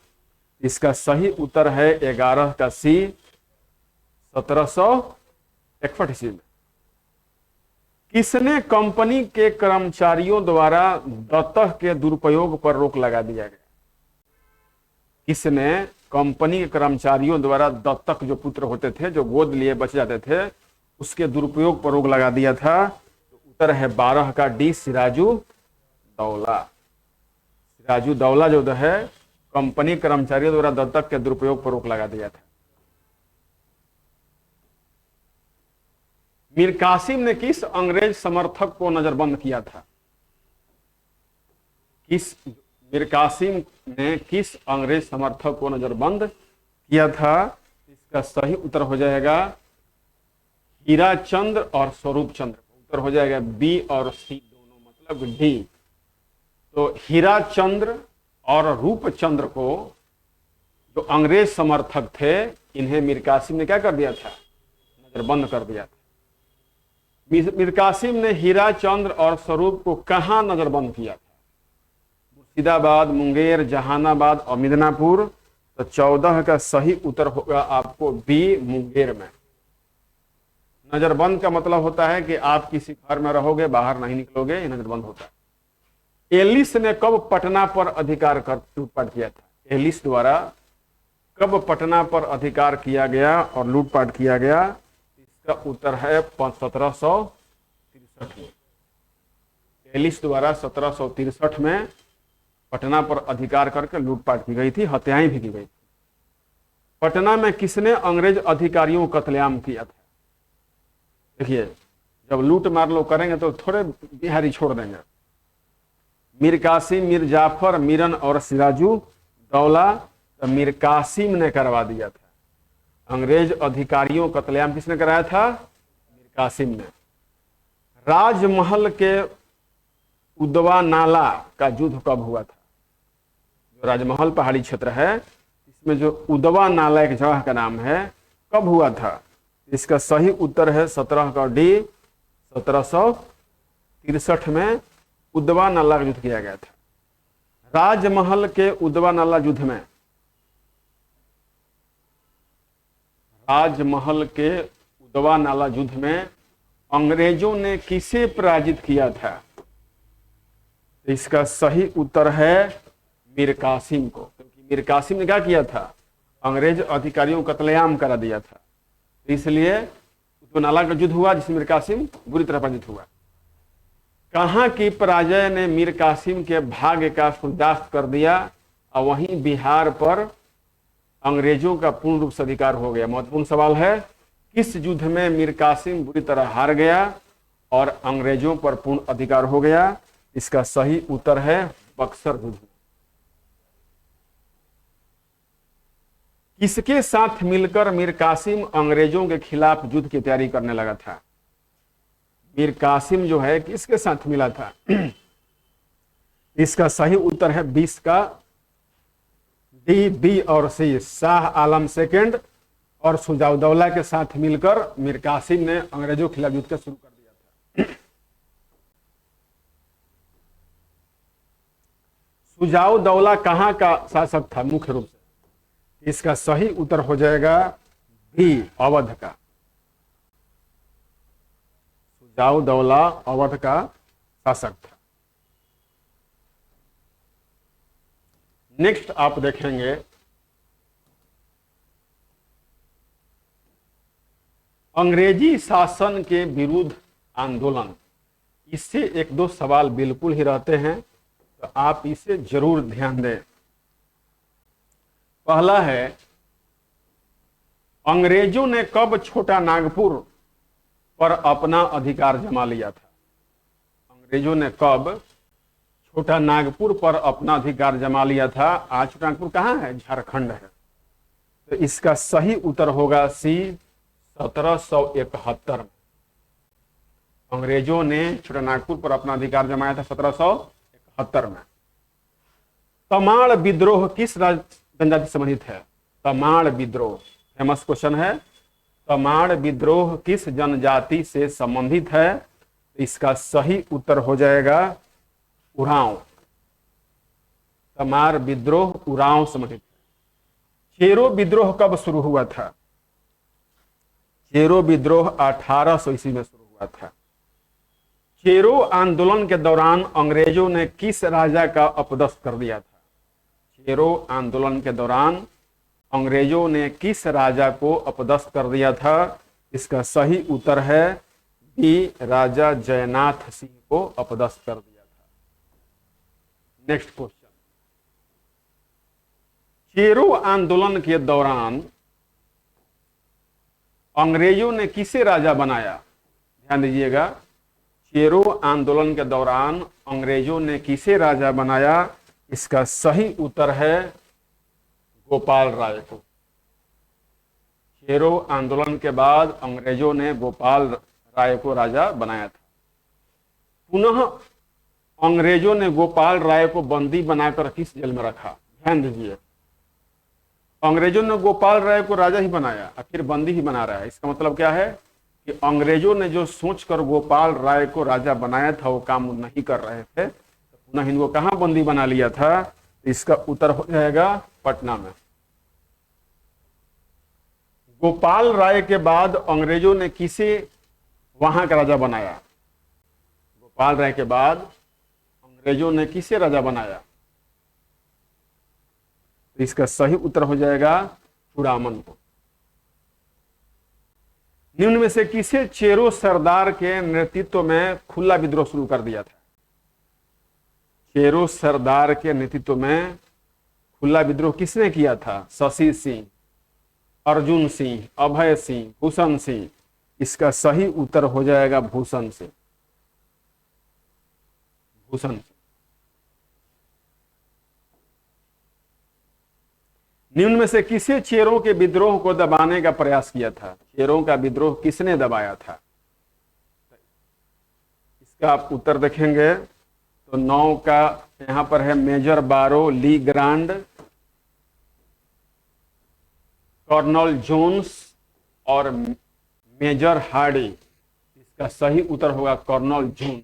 इसका सही उत्तर है 11 का सी, 1761 ईस्वी में। किसने कंपनी के कर्मचारियों द्वारा दत्तक के दुरुपयोग पर रोक लगा दिया गया? किसने कंपनी के कर्मचारियों द्वारा दत्तक जो पुत्र होते थे, जो गोद लिए बच जाते थे, उसके दुरुपयोग पर रोक लगा दिया था? तो उत्तर है 12 का डी, सिराजुद्दौला। सिराजुद्दौला जो है कंपनी कर्मचारियों द्वारा दत्तक के दुरुपयोग पर रोक लगा दिया था। मीर कासिम ने किस अंग्रेज समर्थक को नजरबंद किया था? मीर कासिम ने किस अंग्रेज समर्थक को नजरबंद किया था? इसका सही उत्तर हो जाएगा हीराचंद्र और स्वरूप चंद्र। उत्तर हो जाएगा बी और सी दोनों, मतलब डी। तो हीराचंद्र और रूपचंद्र को जो अंग्रेज समर्थक थे, इन्हें मीर कासिम ने क्या कर दिया था? नजरबंद कर दिया था। मीर कासिम ने हीरा चंद्र और स्वरूप को कहां नजरबंद किया था? मुर्शिदाबाद, मुंगेर, जहानाबाद और मिदनापुर। तो 14 का सही उत्तर होगा आपको बी, मुंगेर में। नजरबंद का मतलब होता है कि आप किसी घर में रहोगे, बाहर नहीं निकलोगे, ये नजरबंद होता है। एलिस ने कब पटना पर अधिकार कर लूटपाट किया था? एलिस द्वारा कब पटना पर अधिकार किया गया और लूटपाट किया गया? इसका उत्तर है 1763 में। एलिस द्वारा 1763 में पटना पर अधिकार करके लूटपाट की गई थी, हत्याएं भी की गई थी। पटना में किसने अंग्रेज अधिकारियों को कत्लेआम किया था? देखिए, जब लूट मार लो करेंगे तो थोड़े बिहारी छोड़ देंगे। मीर कासिम, मीर जाफर, मीरन और सिराजू दौला। तो मीर कासिम ने करवा दिया था। अंग्रेज अधिकारियों का कत्लेआम किसने कराया था? मीर कासिम ने। राजमहल के उदवा नाला का युद्ध कब हुआ था? जो राजमहल पहाड़ी क्षेत्र है, इसमें जो उदवा नाला एक जगह का नाम है, कब हुआ था? इसका सही उत्तर है 17 का डी, 1763 में उदवा नाला का युद्ध किया गया था। राजमहल के उदवा नाला युद्ध में, राजमहल के उदवा नाला युद्ध में अंग्रेजों ने किसे पराजित किया था? इसका सही उत्तर है मीर कासिम को, क्योंकि मीर कासिम ने क्या किया था? अंग्रेज अधिकारियों को कत्लेआम करा दिया था। इसलिए उदवा नाला का युद्ध हुआ जिसमें मीर कासिम बुरी तरह पराजित हुआ। कहां की पराजय ने मीर कासिम के भाग्य का सूर्यास्त कर दिया और वहीं बिहार पर अंग्रेजों का पूर्ण रूप से अधिकार हो गया? महत्वपूर्ण सवाल है। किस युद्ध में मीर कासिम बुरी तरह हार गया और अंग्रेजों पर पूर्ण अधिकार हो गया? इसका सही उत्तर है बक्सर युद्ध। किसके साथ मिलकर मीर कासिम अंग्रेजों के खिलाफ युद्ध की तैयारी करने लगा था? मीर कासिम जो है किसके साथ मिला था? इसका सही उत्तर है 20 का डी, बी और सी। शाह आलम सेकंड और सुजाउद्दौला के साथ मिलकर मीर कासिम ने अंग्रेजों के खिलाफ युद्ध का शुरू कर दिया था। सुजाउद्दौला कहां का शासक था मुख्य रूप से? इसका सही उत्तर हो जाएगा बी, अवध का। सुजाउद्दौला अवध का शासक था। नेक्स्ट आप देखेंगे अंग्रेजी शासन के विरुद्ध आंदोलन। इससे एक दो सवाल बिल्कुल ही रहते हैं, तो आप इसे जरूर ध्यान दें। पहला है, अंग्रेजों ने कब छोटा नागपुर पर अपना अधिकार जमा लिया था? अंग्रेजों ने कब छोटा नागपुर पर अपना अधिकार जमा लिया था? आज छोटा नागपुर कहां है? झारखंड है। तो इसका सही उत्तर होगा सी, 1771 में। अंग्रेजों ने छोटा नागपुर पर अपना अधिकार जमाया था 1771 में। तमाड़ विद्रोह किस जनजाति से संबंधित है? तमाड़ विद्रोह फेमस क्वेश्चन है। तमाड़ विद्रोह किस जनजाति से संबंधित है? इसका सही उत्तर हो जाएगा उरांव। तमाड़ विद्रोह उरांव संबंधित है। चेरो विद्रोह कब शुरू हुआ था? चेरो विद्रोह 1800 ईस्वी में शुरू हुआ था। चेरो आंदोलन के दौरान अंग्रेजों ने किस राजा का अपदस्थ कर दिया था? चेरो आंदोलन के दौरान अंग्रेजों ने किस राजा को अपदस्थ कर दिया था? इसका सही उत्तर है बी, राजा जयनाथ सिंह को अपदस्थ कर दिया था। नेक्स्ट क्वेश्चन, चेरो आंदोलन के दौरान अंग्रेजों ने किसे राजा बनाया? ध्यान दीजिएगा, चेरो आंदोलन के दौरान अंग्रेजों ने किसे राजा बनाया? इसका सही उत्तर है गोपाल राय को। चेरो आंदोलन के बाद अंग्रेजों ने गोपाल राय को राजा बनाया था। पुनः अंग्रेजों ने गोपाल राय को बंदी बनाकर किस जेल में रखा? ध्यान दीजिए, अंग्रेजों ने गोपाल राय को राजा ही बनाया, आखिर बंदी ही बना रहा है। इसका मतलब क्या है कि अंग्रेजों ने जो सोचकर गोपाल राय को राजा बनाया था वो काम नहीं कर रहे थे, तो पुनः इनको कहां बंदी बना लिया था? इसका उत्तर हो जाएगा पटना में। गोपाल राय के बाद अंग्रेजों ने किसे वहां का राजा बनाया? गोपाल राय के बाद अंग्रेजों ने किसे राजा बनाया? तो इसका सही उत्तर हो जाएगा चूड़ामन को। निम्न में से किसे चेरो सरदार के नेतृत्व में खुला विद्रोह शुरू कर दिया था? चेरो सरदार के नेतृत्व में खुला विद्रोह किसने किया था? शशि सिंह, अर्जुन सिंह, अभय सिंह, भूषण सिंह। इसका सही उत्तर हो जाएगा भूषण सिंह। भूषण सिंह। निम्न में से किसे चेरों के विद्रोह को दबाने का प्रयास किया था? चेरों का विद्रोह किसने दबाया था? इसका आप उत्तर देखेंगे तो 9 का यहां पर है मेजर बारो, ली ग्रांड, कर्नल जोन्स और मेजर हार्डी। इसका सही उत्तर होगा कर्नल जोन्स।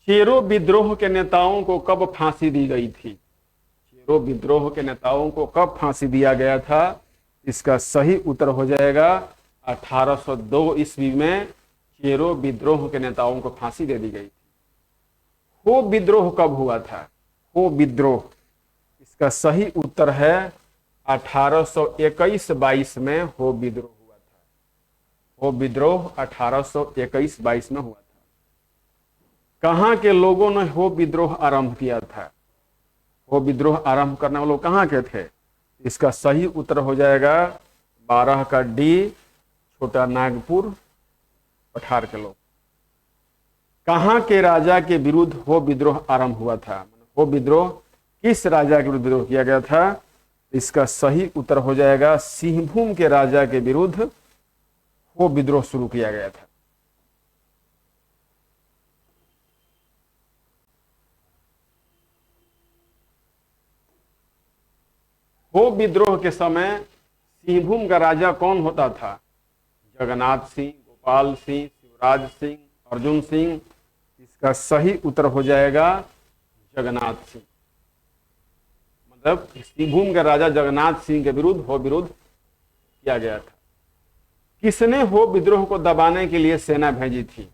चेरो विद्रोह के नेताओं को कब फांसी दी गई थी? चेरो विद्रोह के नेताओं को कब फांसी दिया गया था? इसका सही उत्तर हो जाएगा 1802 ईस्वी में चेरो विद्रोह के नेताओं को फांसी दे दी गई थी। हो विद्रोह कब हुआ था? हो विद्रोह, इसका सही उत्तर है 1821-22 में हो विद्रोह हुआ था। हो विद्रोह 1821-22 में हुआ था। कहां के लोगों ने हो विद्रोह आरंभ किया था? हो विद्रोह आरंभ करने वाले लोग कहां के थे? इसका सही उत्तर हो जाएगा 12 का डी, छोटा नागपुर, पठार के लोग। कहां के राजा के विरुद्ध हो विद्रोह आरंभ हुआ था? हो विद्रोह किस राजा के विरुद्ध विद्रोह किया गया था? इसका सही उत्तर हो जाएगा सिंहभूम के राजा के विरुद्ध हो विद्रोह शुरू किया गया था। हो विद्रोह के समय सिंहभूम का राजा कौन होता था? जगन्नाथ सिंह, गोपाल सिंह, शिवराज सिंह, अर्जुन सिंह। इसका सही उत्तर हो जाएगा जगन्नाथ सिंह। मतलब सिंहभूम के राजा जगन्नाथ सिंह के विरुद्ध हो विरोध किया गया था। किसने हो विद्रोह को दबाने के लिए सेना भेजी थी?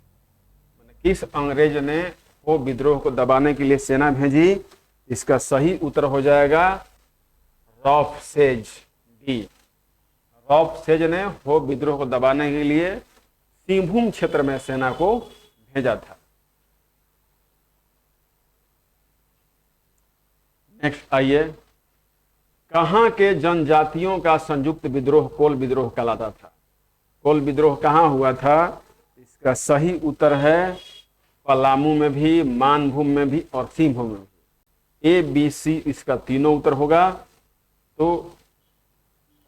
किस अंग्रेज ने हो विद्रोह को दबाने के लिए सेना भेजी? इसका सही उत्तर हो जाएगा rough says, D. Rough says ने हो विद्रोह को दबाने के लिए सिंहभूम क्षेत्र में सेना को भेजा था। नेक्स्ट आइए, कहां के जनजातियों का संयुक्त विद्रोह कोल विद्रोह कहलाता था? कोल विद्रोह कहां हुआ था? इसका सही उत्तर है पलामू में भी, मानभूम में भी और सिंहभूम में भी। ए, बी, सी इसका तीनों उत्तर होगा। तो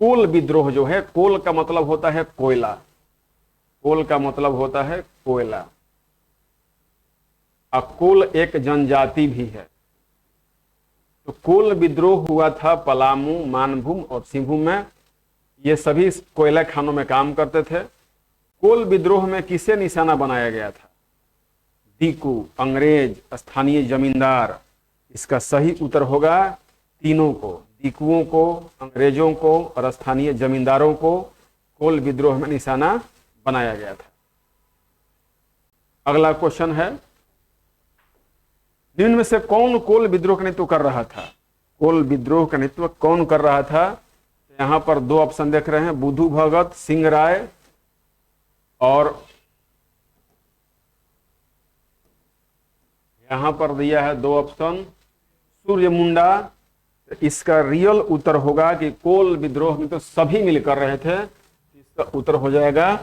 कोल विद्रोह जो है, कोल का मतलब होता है कोयला, कोल का मतलब होता है कोयला। कोल एक जनजाति भी है। तो कोल विद्रोह हुआ था पलामू, मानभूम और सिंहभूम में। ये सभी कोयला खानों में काम करते थे। कोल विद्रोह में किसे निशाना बनाया गया था? दीकू, अंग्रेज, स्थानीय जमींदार। इसका सही उत्तर होगा तीनों को, दीकुओं को, अंग्रेजों को और स्थानीय जमींदारों को कोल विद्रोह में निशाना बनाया गया था। अगला क्वेश्चन है, निम्न में से कौन कोल विद्रोह का नेतृत्व कर रहा था? कोल विद्रोह का नेतृत्व कौन कर रहा था? यहां पर दो ऑप्शन देख रहे हैं, बुधू भगत, सिंह राय और यहां पर दिया है दो ऑप्शन, सूर्य मुंडा। इसका रियल उत्तर होगा कि कोल विद्रोह में तो सभी मिल कर रहे थे। इसका उत्तर हो जाएगा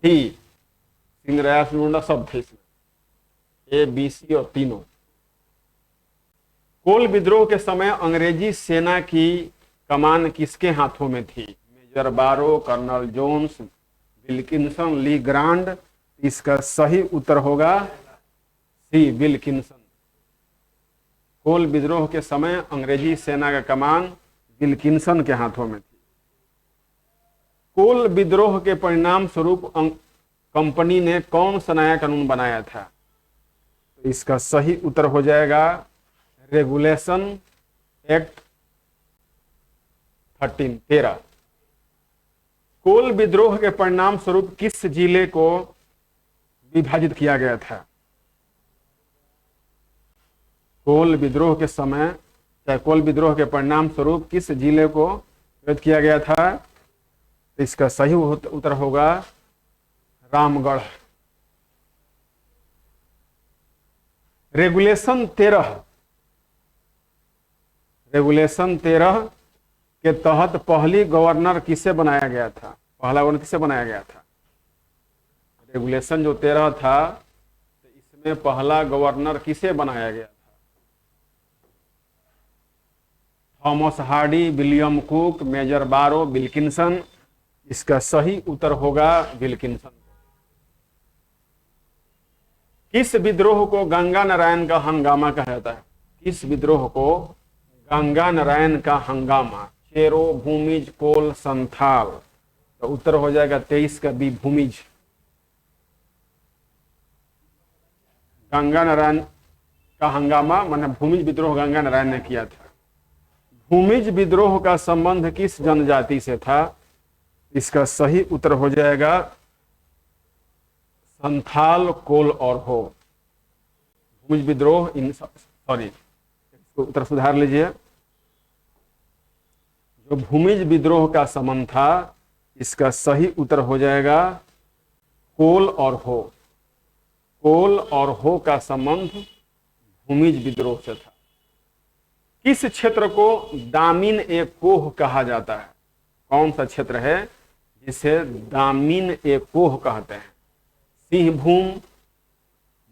डी, सिंह राय, सूर्य मुंडा सब थे इसमें, ए, बी, सी और तीनों। कोल विद्रोह के समय अंग्रेजी सेना की कमान किसके हाथों में थी? मेजर बारो, कर्नल जोन्स, विल्किंसन, ली ग्रांड। इसका सही उत्तर होगा सी, विल्किंसन। कोल विद्रोह के समय अंग्रेजी सेना का कमान विल्किंसन के हाथों में थी। कोल विद्रोह के परिणाम स्वरूप कंपनी ने कौन सा नया कानून बनाया था? तो इसका सही उत्तर हो जाएगा रेगुलेशन एक्ट 13। कोल विद्रोह के परिणाम स्वरूप किस जिले को विभाजित किया गया था? कोल विद्रोह के समय या कोल विद्रोह के परिणाम स्वरूप किस जिले को विभाजित किया गया था? तो इसका सही उत्तर होगा रामगढ़। रेगुलेशन 13 के तहत पहली गवर्नर किसे बनाया गया था? पहला गवर्नर किसे बनाया गया था? रेगुलेशन जो 13 था, तो इसमें पहला गवर्नर किसे बनाया गया था? Thomas Hardy, William Cook, major Barrow, Wilkinson. इसका सही उत्तर होगा विल्किंसन। किस विद्रोह को गंगा नारायण का हंगामा कहा जाता है? किस विद्रोह को गंगा नारायण का हंगामा? चेरो, भूमिज, कोल, संथाल। तो उत्तर हो जाएगा 23 का बी, भूमिज। गंगा नारायण का हंगामा माने भूमिज विद्रोह गंगा नारायण ने किया था। भूमिज विद्रोह का संबंध किस जनजाति से था? इसका सही उत्तर हो जाएगा संथाल, कोल और हो। भूमिज विद्रोह उत्तर सुधार लीजिए। जो भूमिज विद्रोह का संबंध था, इसका सही उत्तर हो जाएगा कोल और हो। कोल और हो का संबंध भूमिज विद्रोह से था। किस क्षेत्र को दामिन ए कोह कहा जाता है? कौन सा क्षेत्र है जिसे दामिन ए कोह कहते हैं? सिंहभूम,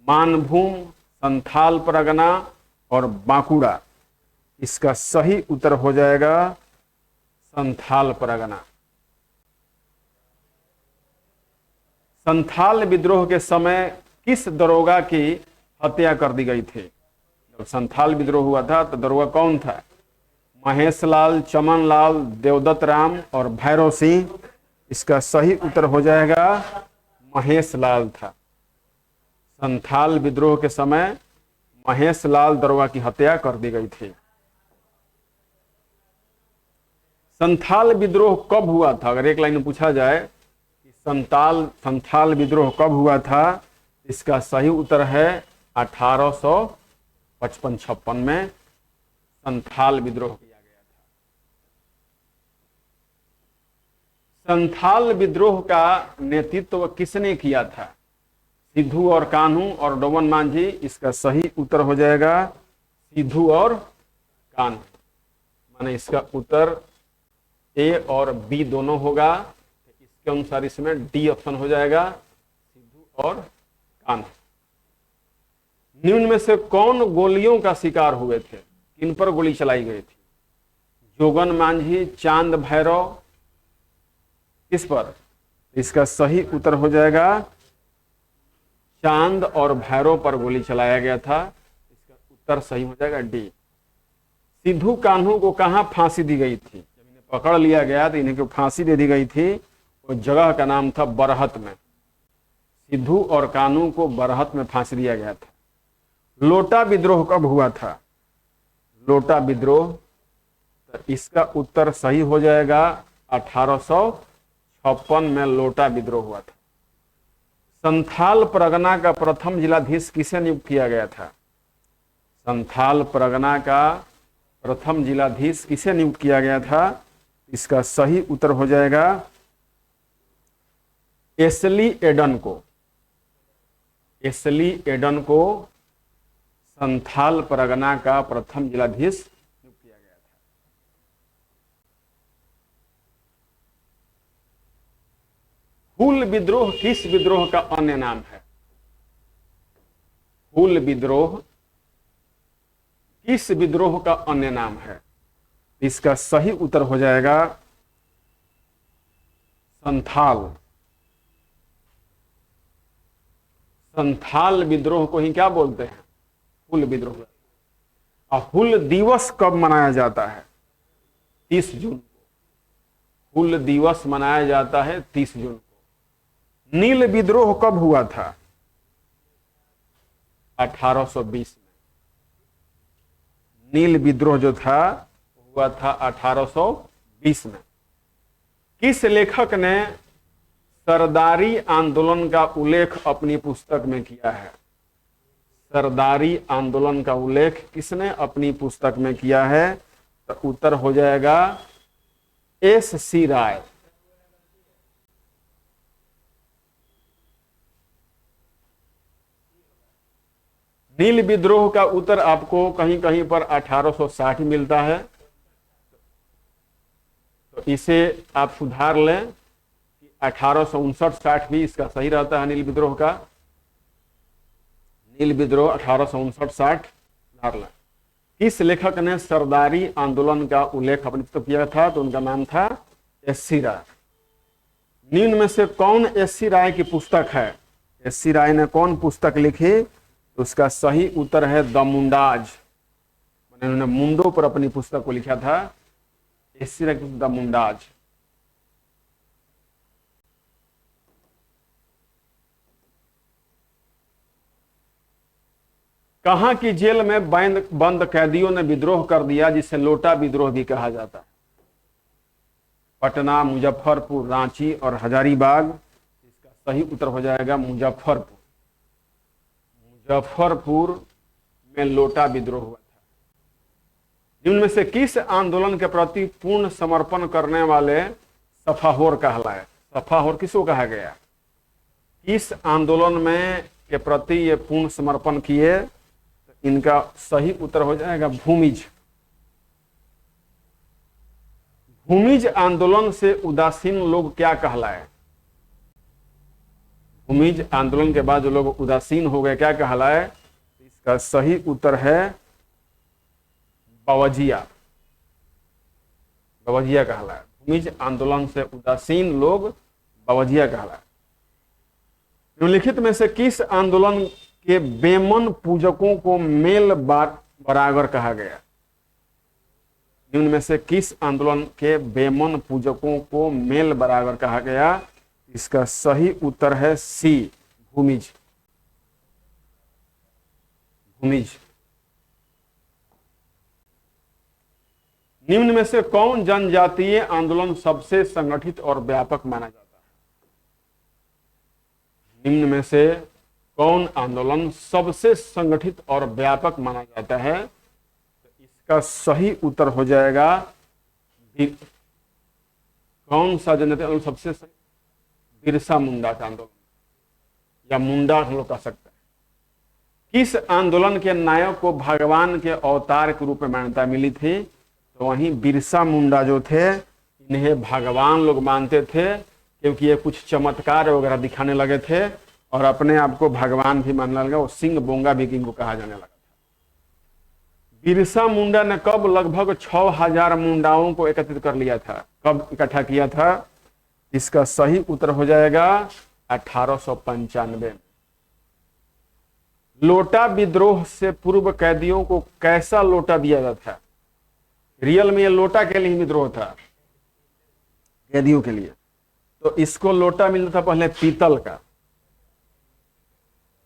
मानभूम, संथाल परगना और बांकुड़ा। इसका सही उत्तर हो जाएगा संथाल परगना। संथाल विद्रोह के समय किस दरोगा की हत्या कर दी गई थी? जब संथाल विद्रोह हुआ था तो दरोगा कौन था? महेश लाल, चमन लाल, देवदत्त राम और भैरव सिंह। इसका सही उत्तर हो जाएगा महेश लाल था। संथाल विद्रोह के समय महेश लाल दरोगा की हत्या कर दी गई थी। संथाल विद्रोह कब हुआ था? अगर एक लाइन में पूछा जाए कि संथाल विद्रोह कब हुआ था, इसका सही उत्तर है 1855-56 में संथाल विद्रोह किया गया था। संथाल विद्रोह का नेतृत्व किसने किया था? सिद्धू और कान्हू और डोमन मांझी। इसका सही उत्तर हो जाएगा सिद्धू और कान्हू। माने इसका उत्तर ए और बी दोनों होगा। इसके अनुसार इसमें डी ऑप्शन हो जाएगा, सिद्धू और कान्हू। निम्न में से कौन गोलियों का शिकार हुए थे? किन पर गोली चलाई गई थी? जोगन मांझी, चांद भैरव, किस पर? इसका सही उत्तर हो जाएगा चांद और भैरव पर गोली चलाया गया था। इसका उत्तर सही हो जाएगा डी। सिद्धू कान्हू को कहां फांसी दी गई थी? जब इन्हें पकड़ लिया गया तो इन्हें को फांसी दे दी गई थी। उस जगह का नाम था बरहत में। सिद्धू और कान्हू को बरहत में फांसी दिया गया था। लोटा विद्रोह कब हुआ था? लोटा विद्रोह, तो इसका उत्तर सही हो जाएगा 1856 में लोटा विद्रोह हुआ था। संथाल परगना का प्रथम जिलाधीश किसे नियुक्त किया गया था? संथाल परगना का प्रथम जिलाधीश किसे नियुक्त किया गया था? इसका सही उत्तर हो जाएगा एसली एडन को। एसली एडन को संथाल परगना का प्रथम जिलाधीश नियुक्त किया गया था। हुल विद्रोह किस विद्रोह का अन्य नाम है? हुल विद्रोह किस विद्रोह का अन्य नाम है? इसका सही उत्तर हो जाएगा संथाल। संथाल विद्रोह को ही क्या बोलते हैं? हुल विद्रोह। और हुल दिवस कब मनाया जाता है? 30 जून को। हुल दिवस मनाया जाता है 30 जून को। नील विद्रोह कब हुआ था? 1820 में। नील विद्रोह जो था हुआ था 1820 में। किस लेखक ने सरदारी आंदोलन का उल्लेख अपनी पुस्तक में किया है? सरदारी आंदोलन का उल्लेख किसने अपनी पुस्तक में किया है? तो उत्तर हो जाएगा S.C. राय। नील विद्रोह का उत्तर आपको कहीं कहीं पर 1860 मिलता है, तो इसे आप सुधार लें कि 1859-60 भी इसका सही रहता है। नील विद्रोह का, नील विद्रोह 1859-60 सुधार लें। किस लेखक ने सरदारी आंदोलन का उल्लेख अपने पुस्तक किया था? तो उनका नाम था S.C. राय। निम्न में से कौन S.C. राय की पुस्तक है? S.C. राय ने कौन पुस्तक लिखी? तो उसका सही उत्तर है द मुंडाज। उन्होंने मुंडो पर अपनी पुस्तक को लिखा था। S.C. Rai the Mundas. कहां की जेल में बंद कैदियों ने विद्रोह कर दिया जिसे लोटा विद्रोह भी कहा जाता है? पटना, मुजफ्फरपुर, रांची और हजारीबाग। इसका सही उत्तर हो जाएगा मुजफ्फरपुर। मुजफ्फरपुर में लोटा विद्रोह हुआ था। निम्न में से किस आंदोलन के प्रति पूर्ण समर्पण करने वाले सफाहोर कहलाए? सफाहोर किसको कहा गया? किस आंदोलन में के प्रति ये पूर्ण समर्पण किए? तो इनका सही उत्तर हो जाएगा भूमिज। भूमिज आंदोलन से उदासीन लोग क्या कहलाए? भूमिज आंदोलन के बाद जो लोग उदासीन हो गए क्या कहलाए? इसका सही उत्तर है बवजिया। बवजिया कहलाए। भूमिज आंदोलन से उदासीन लोग बवजिया कहलाए। निम्नलिखित में से किस आंदोलन के बेमन पूजकों को मेल बरागर कहा गया? निम्न में से किस आंदोलन के बेमन पूजकों को मेल बरागर कहा गया? इसका सही उत्तर है सी, भूमिज। भूमिज। निम्न में से कौन जनजातीय आंदोलन सबसे संगठित और व्यापक माना जाता है? निम्न में से कौन आंदोलन सबसे संगठित और व्यापक माना जाता है? तो इसका सही उत्तर हो जाएगा कौन सा जनजातीय आंदोलन सबसे बिरसा मुंडा का आंदोलन, या मुंडा हम लोग कह सकते हैं। किस आंदोलन के नायक को भगवान के अवतार के रूप में मान्यता मिली थी? तो वहीं बिरसा मुंडा जो थे इन्हें भगवान लोग मानते थे, क्योंकि ये कुछ चमत्कार वगैरह दिखाने लगे थे और अपने आप को भगवान भी मानने लगा। वो सिंह बोंगा भी इनको कहा जाने लगा था। बिरसा मुंडा ने कब लगभग 6000 मुंडाओं को एकत्रित कर लिया था? कब इकट्ठा किया था? इसका सही उत्तर हो जाएगा 1895 में। लोटा विद्रोह से पूर्व कैदियों को कैसा लोटा दिया जाता था? रियल में ये लोटा के लिए विद्रोह था, कैदियों के लिए। तो इसको लोटा मिलता था पहले पीतल का,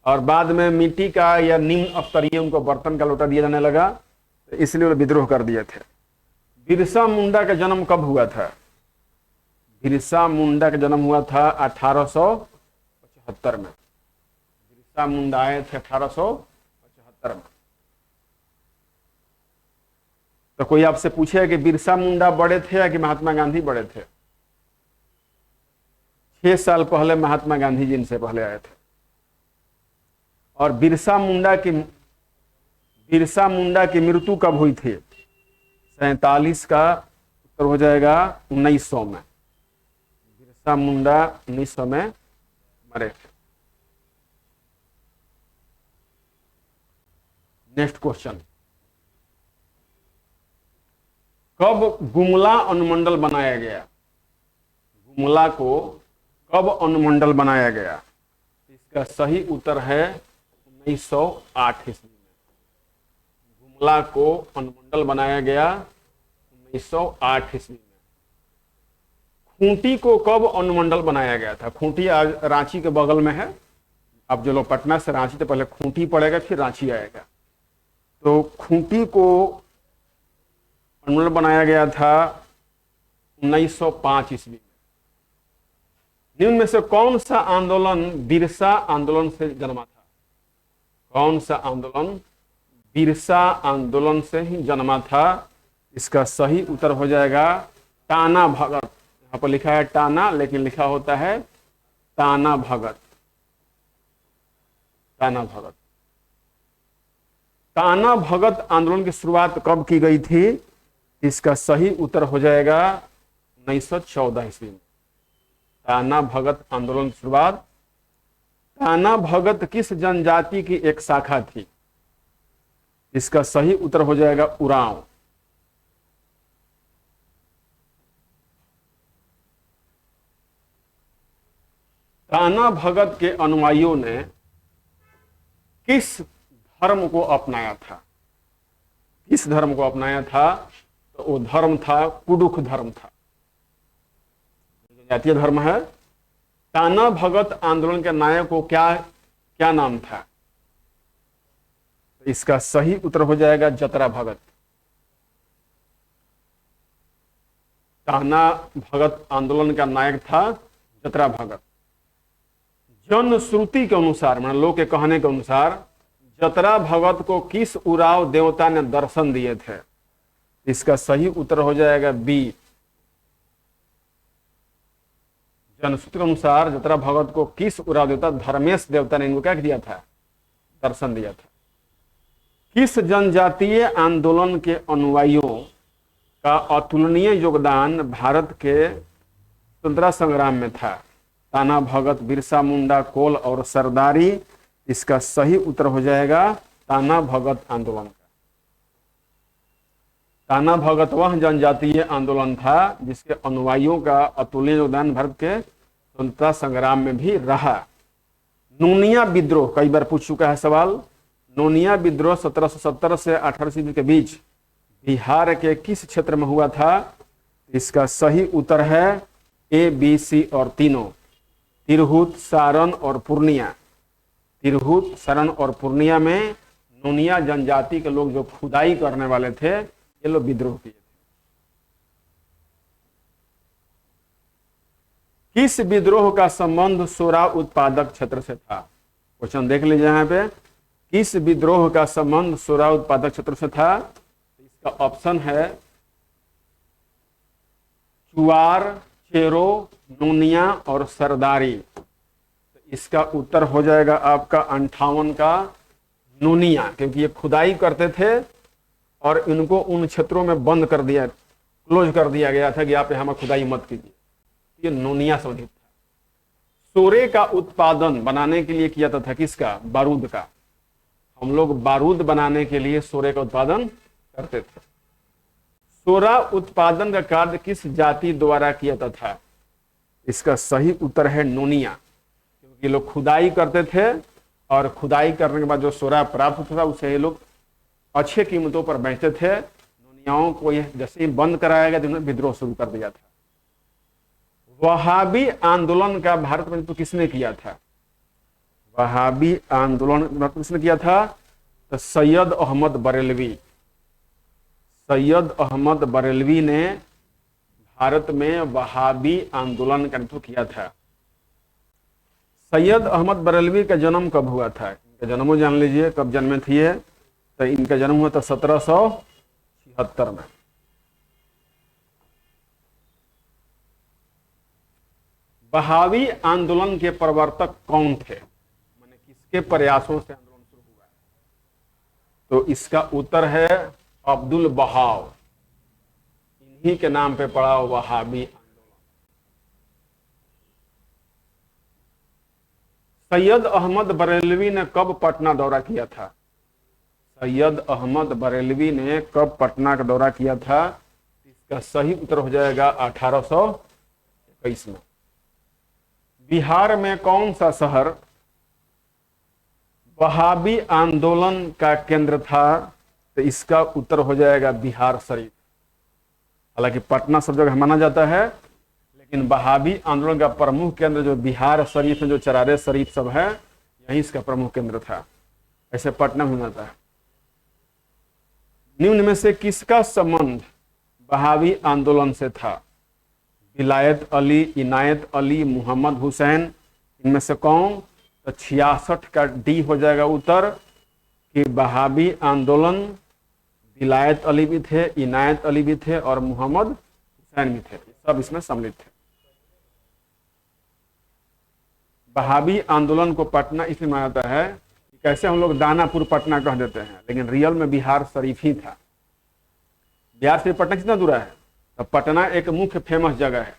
और बाद में मिट्टी का या निम्न स्तरीय उनको बर्तन का लोटा दिया जाने लगा, तो इसलिए वो विद्रोह कर दिए थे। बिरसा मुंडा का जन्म कब हुआ था? बिरसा मुंडा का जन्म हुआ था 1875 में। बिरसा मुंडा आए थे 1875 में। तो कोई आपसे पूछे कि बिरसा मुंडा बड़े थे या कि महात्मा गांधी बड़े थे? 6 साल पहले महात्मा गांधी जी इनसे पहले आए थे। और बिरसा मुंडा की मृत्यु कब हुई थी? 47 का उत्तर हो जाएगा 1900 में। बिरसा मुंडा 1900 में मरे थे। नेक्स्ट क्वेश्चन, कब गुमला अनुमंडल बनाया गया? गुमला को कब अनुमंडल बनाया गया? इसका सही उत्तर है 1908 ईस्वी में। गुमला को अनुमंडल बनाया गया 1908 ईस्वी में। खूंटी को कब अनुमंडल बनाया गया था? खूंटी आज रांची के बगल में है। अब जो लोग पटना से रांची, तो पहले खूंटी पड़ेगा फिर रांची आएगा। तो खूंटी को अनुमंडल बनाया गया था 1905 ईस्वी में। निम्न में से कौन सा आंदोलन बिरसा आंदोलन से जन्मा था? कौन सा आंदोलन बिरसा आंदोलन से ही जन्मा था? इसका सही उत्तर हो जाएगा टाना भगत। यहां पर लिखा है टाना, लेकिन लिखा होता है ताना भगत। ताना भगत। ताना भगत आंदोलन की शुरुआत कब की गई थी? इसका सही उत्तर हो जाएगा 1914 ईस्वी में। ताना भगत आंदोलन की शुरुआत। ताना भगत किस जनजाति की एक शाखा थी? इसका सही उत्तर हो जाएगा उरांव। ताना भगत के अनुयायियों ने किस धर्म को अपनाया था? किस धर्म को अपनाया था? तो वो धर्म था कुडुख धर्म था, जातीय धर्म है। ताना भगत आंदोलन के नायक को क्या नाम था? तो इसका सही उत्तर हो जाएगा जतरा भगत। ताना भगत आंदोलन का नायक था जतरा भगत। जन श्रुति के अनुसार, मतलब लोग के कहने के अनुसार, जतरा भगत को किस उराव देवता ने दर्शन दिए थे? इसका सही उत्तर हो जाएगा बी। जनश्रुति के अनुसार जतरा भगत को किस उराव देवता, धर्मेश देवता ने इनको क्या दिया था? दर्शन दिया था। किस जनजातीय आंदोलन के अनुयायियों का अतुलनीय योगदान भारत के स्वतंत्रता संग्राम में था? ताना भगत, बिरसा मुंडा, कोल और सरदारी। इसका सही उत्तर हो जाएगा ताना भगत आंदोलन का। ताना भगत वह जनजातीय आंदोलन था जिसके अनुयायियों का अतुलनीय योगदान भारत के स्वतंत्रता संग्राम में भी रहा। नूनिया विद्रोह कई बार पूछ चुका है सवाल। नूनिया विद्रोह 1770 से 1880 के बीच बिहार के किस क्षेत्र में हुआ था? इसका सही उत्तर है ए, बी, सी और तीनों। तिरहुत, सारण और पूर्णिया। तिरहुत, सारण और पूर्णिया में नूनिया जनजाति के लोग जो खुदाई करने वाले थे, ये लोग विद्रोह किए थे। किस विद्रोह का संबंध सोरा उत्पादक क्षेत्र से था? क्वेश्चन देख लीजिए यहां पे। किस विद्रोह का संबंध सोरा उत्पादक क्षेत्र से था? इसका ऑप्शन है चुआर, चेरो, नूनिया और सरदारी। तो इसका उत्तर हो जाएगा आपका 58 का नूनिया, क्योंकि ये खुदाई करते थे और इनको उन क्षेत्रों में बंद कर दिया, क्लोज कर दिया गया था कि आप यहाँ खुदाई मत कीजिए। ये नूनिया संबंधित था। सोरे का उत्पादन बनाने के लिए किया था किसका? बारूद का। हम लोग बारूद बनाने के लिए सोरे का उत्पादन करते थे। सोरा उत्पादन का कार्य किस जाति द्वारा किया था? इसका सही उत्तर है नूनिया, क्योंकि लोग खुदाई करते थे और खुदाई करने के बाद जो सोरा प्राप्त होता था उसे ये लोग अच्छे कीमतों पर बेचते थे। नूनियाओं को यह जैसे ही बंद कराया गया तो उन्होंने विद्रोह शुरू कर दिया था। वहाबी आंदोलन का भारत में तो किसने किया था? वहाबी आंदोलन भारत में किसने किया था? तो सैयद अहमद बरेलवी। सैयद अहमद बरेलवी ने भारत में वहाबी आंदोलन का नेतृत्व किया था। सैयद अहमद बरेलवी का जन्म कब हुआ था? इनका जन्म जान लीजिए, कब जन्मे थे? तो इनका जन्म हुआ था 1776 में। वहाबी आंदोलन के प्रवर्तक कौन थे? माने किसके प्रयासों से आंदोलन शुरू हुआ? तो इसका उत्तर है अब्दुल बहाव। इन्हीं के नाम पे पड़ा वहाबी आंदोलन। सैयद अहमद बरेलवी ने कब पटना दौरा किया था? सैयद अहमद बरेलवी ने कब पटना का दौरा किया था? इसका सही उत्तर हो जाएगा 1821 में। बिहार में कौन सा शहर वहाबी आंदोलन का केंद्र था? तो इसका उत्तर हो जाएगा बिहार शरीफ। हालांकि पटना सब जगह माना जाता है, लेकिन वहाबी आंदोलन का प्रमुख केंद्र जो बिहार शरीफ में जो चरारे शरीफ सब है, यही इसका प्रमुख केंद्र था। ऐसे पटना में होता है। निम्न में से किसका संबंध वहाबी आंदोलन से था? विलायत अली, इनायत अली, मोहम्मद हुसैन, इनमें से कौन? तो 66 का डी हो जाएगा उत्तर कि वहाबी आंदोलन विलायत अली भी थे, इनायत अली भी थे और मोहम्मद हुसैन भी थे, सब इसमें सम्मिलित थे। वहाबी आंदोलन को पटना इसलिए माना जाता है कि कैसे हम लोग दानापुर पटना कह देते हैं, लेकिन रियल में बिहार शरीफ ही था। बिहार से पटना कितना दूर है? तो पटना एक मुख्य फेमस जगह है।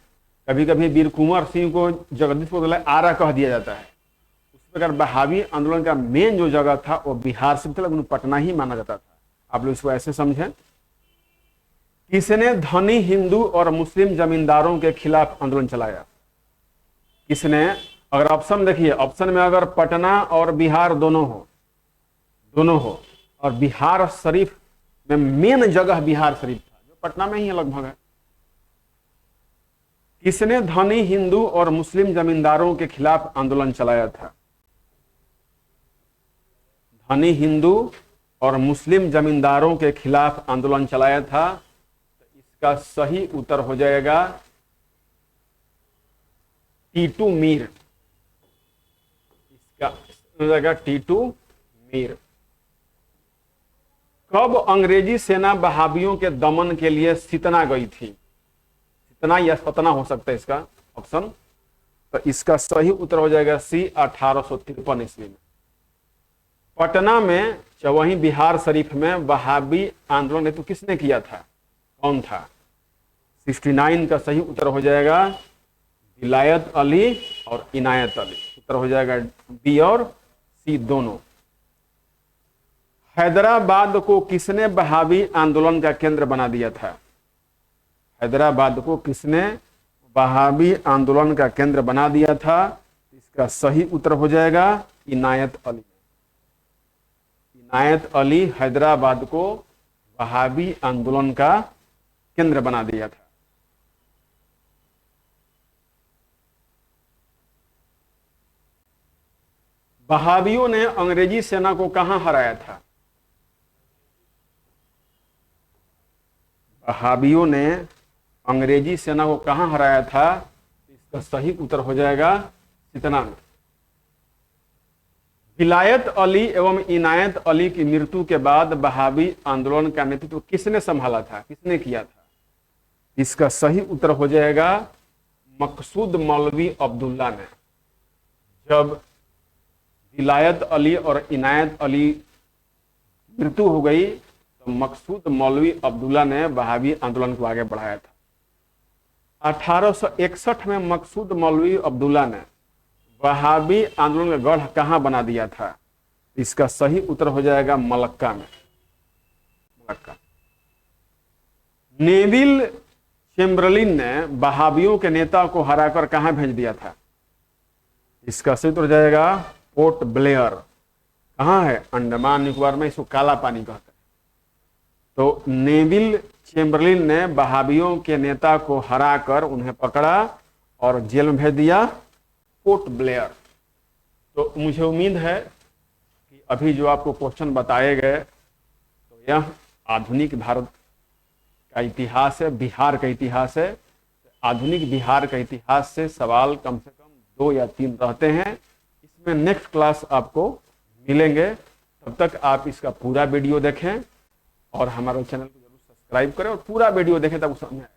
कभी कभी वीर कुंवर सिंह को जगदीशपुर बदले आरा कह दिया जाता है। उस प्रकार वहाबी आंदोलन का मेन जो जगह था वो बिहार से था, लेकिन पटना ही माना जाता था। आप लोग इसको ऐसे समझें। किसने धनी हिंदू और मुस्लिम जमींदारों के खिलाफ आंदोलन चलाया? किसने? अगर ऑप्शन देखिए, ऑप्शन में अगर पटना और बिहार दोनों हो और बिहार शरीफ में मेन जगह बिहार शरीफ था, जो पटना में ही लगभग है। किसने धनी हिंदू और मुस्लिम जमींदारों के खिलाफ आंदोलन चलाया था? धनी हिंदू और मुस्लिम जमींदारों के खिलाफ आंदोलन चलाया था, तो इसका सही उत्तर हो जाएगा टीटू मीर। इसका हो जाएगा टीटू मीर। कब अंग्रेजी सेना वहाबियों के दमन के लिए सितना गई थी? सितना या सतना हो सकता है इसका ऑप्शन। तो इसका सही उत्तर हो जाएगा सी, 1853 ईस्वी में। पटना में वहीं बिहार शरीफ में वहाबी आंदोलन हेतु किसने किया था? कौन था? 69 का सही उत्तर हो जाएगा विलायत अली और इनायत अली। उत्तर हो जाएगा बी और सी दोनों। हैदराबाद को किसने वहाबी आंदोलन का केंद्र बना दिया था? हैदराबाद को किसने वहाबी आंदोलन का केंद्र बना दिया था? इसका सही उत्तर हो जाएगा इनायत अली। इनायत अली हैदराबाद को वहाबी आंदोलन का केंद्र बना दिया था। वहाबियों ने अंग्रेजी सेना को कहां हराया था? वहाबियों ने अंग्रेजी सेना को कहां हराया था? इसका सही उत्तर हो जाएगा सितना में। विलायत अली एवं इनायत अली की मृत्यु के बाद वहाबी आंदोलन का नेतृत्व किसने संभाला था? किसने किया था? इसका सही उत्तर हो जाएगा मकसूद मौलवी अब्दुल्ला ने। जब विलायत अली और इनायत अली मृत्यु हो गई तो मकसूद मौलवी अब्दुल्ला ने वहाबी आंदोलन को आगे बढ़ाया था। 1861 में मकसूद मौलवी अब्दुल्ला ने वहाबी आंदोलन का गढ़ कहां बना दिया था? इसका सही उत्तर हो जाएगा मलक्का में। मलक्का। नेविल चेम्बरलिन ने वहाबियों के नेता को हराकर कहां भेज दिया था? इसका सही उत्तर हो जाएगा पोर्ट ब्लेयर। कहां है? अंडमान निकोबार में। इसको काला पानी कहते हैं। तो नेविल चेम्बरलिन ने वहाबियों के नेता को हराकर उन्हें पकड़ा और जेल में भेज दिया पोर्ट ब्लेयर। तो मुझे उम्मीद है कि अभी जो आपको क्वेश्चन बताए गए तो यह आधुनिक भारत का इतिहास है, बिहार का इतिहास है। आधुनिक बिहार का इतिहास से सवाल कम से कम 2 या 3 रहते हैं। इसमें नेक्स्ट क्लास आपको मिलेंगे। तब तक आप इसका पूरा वीडियो देखें और हमारे चैनल को जरूर सब्सक्राइब करें और पूरा वीडियो देखें, तब समझ में आएगा।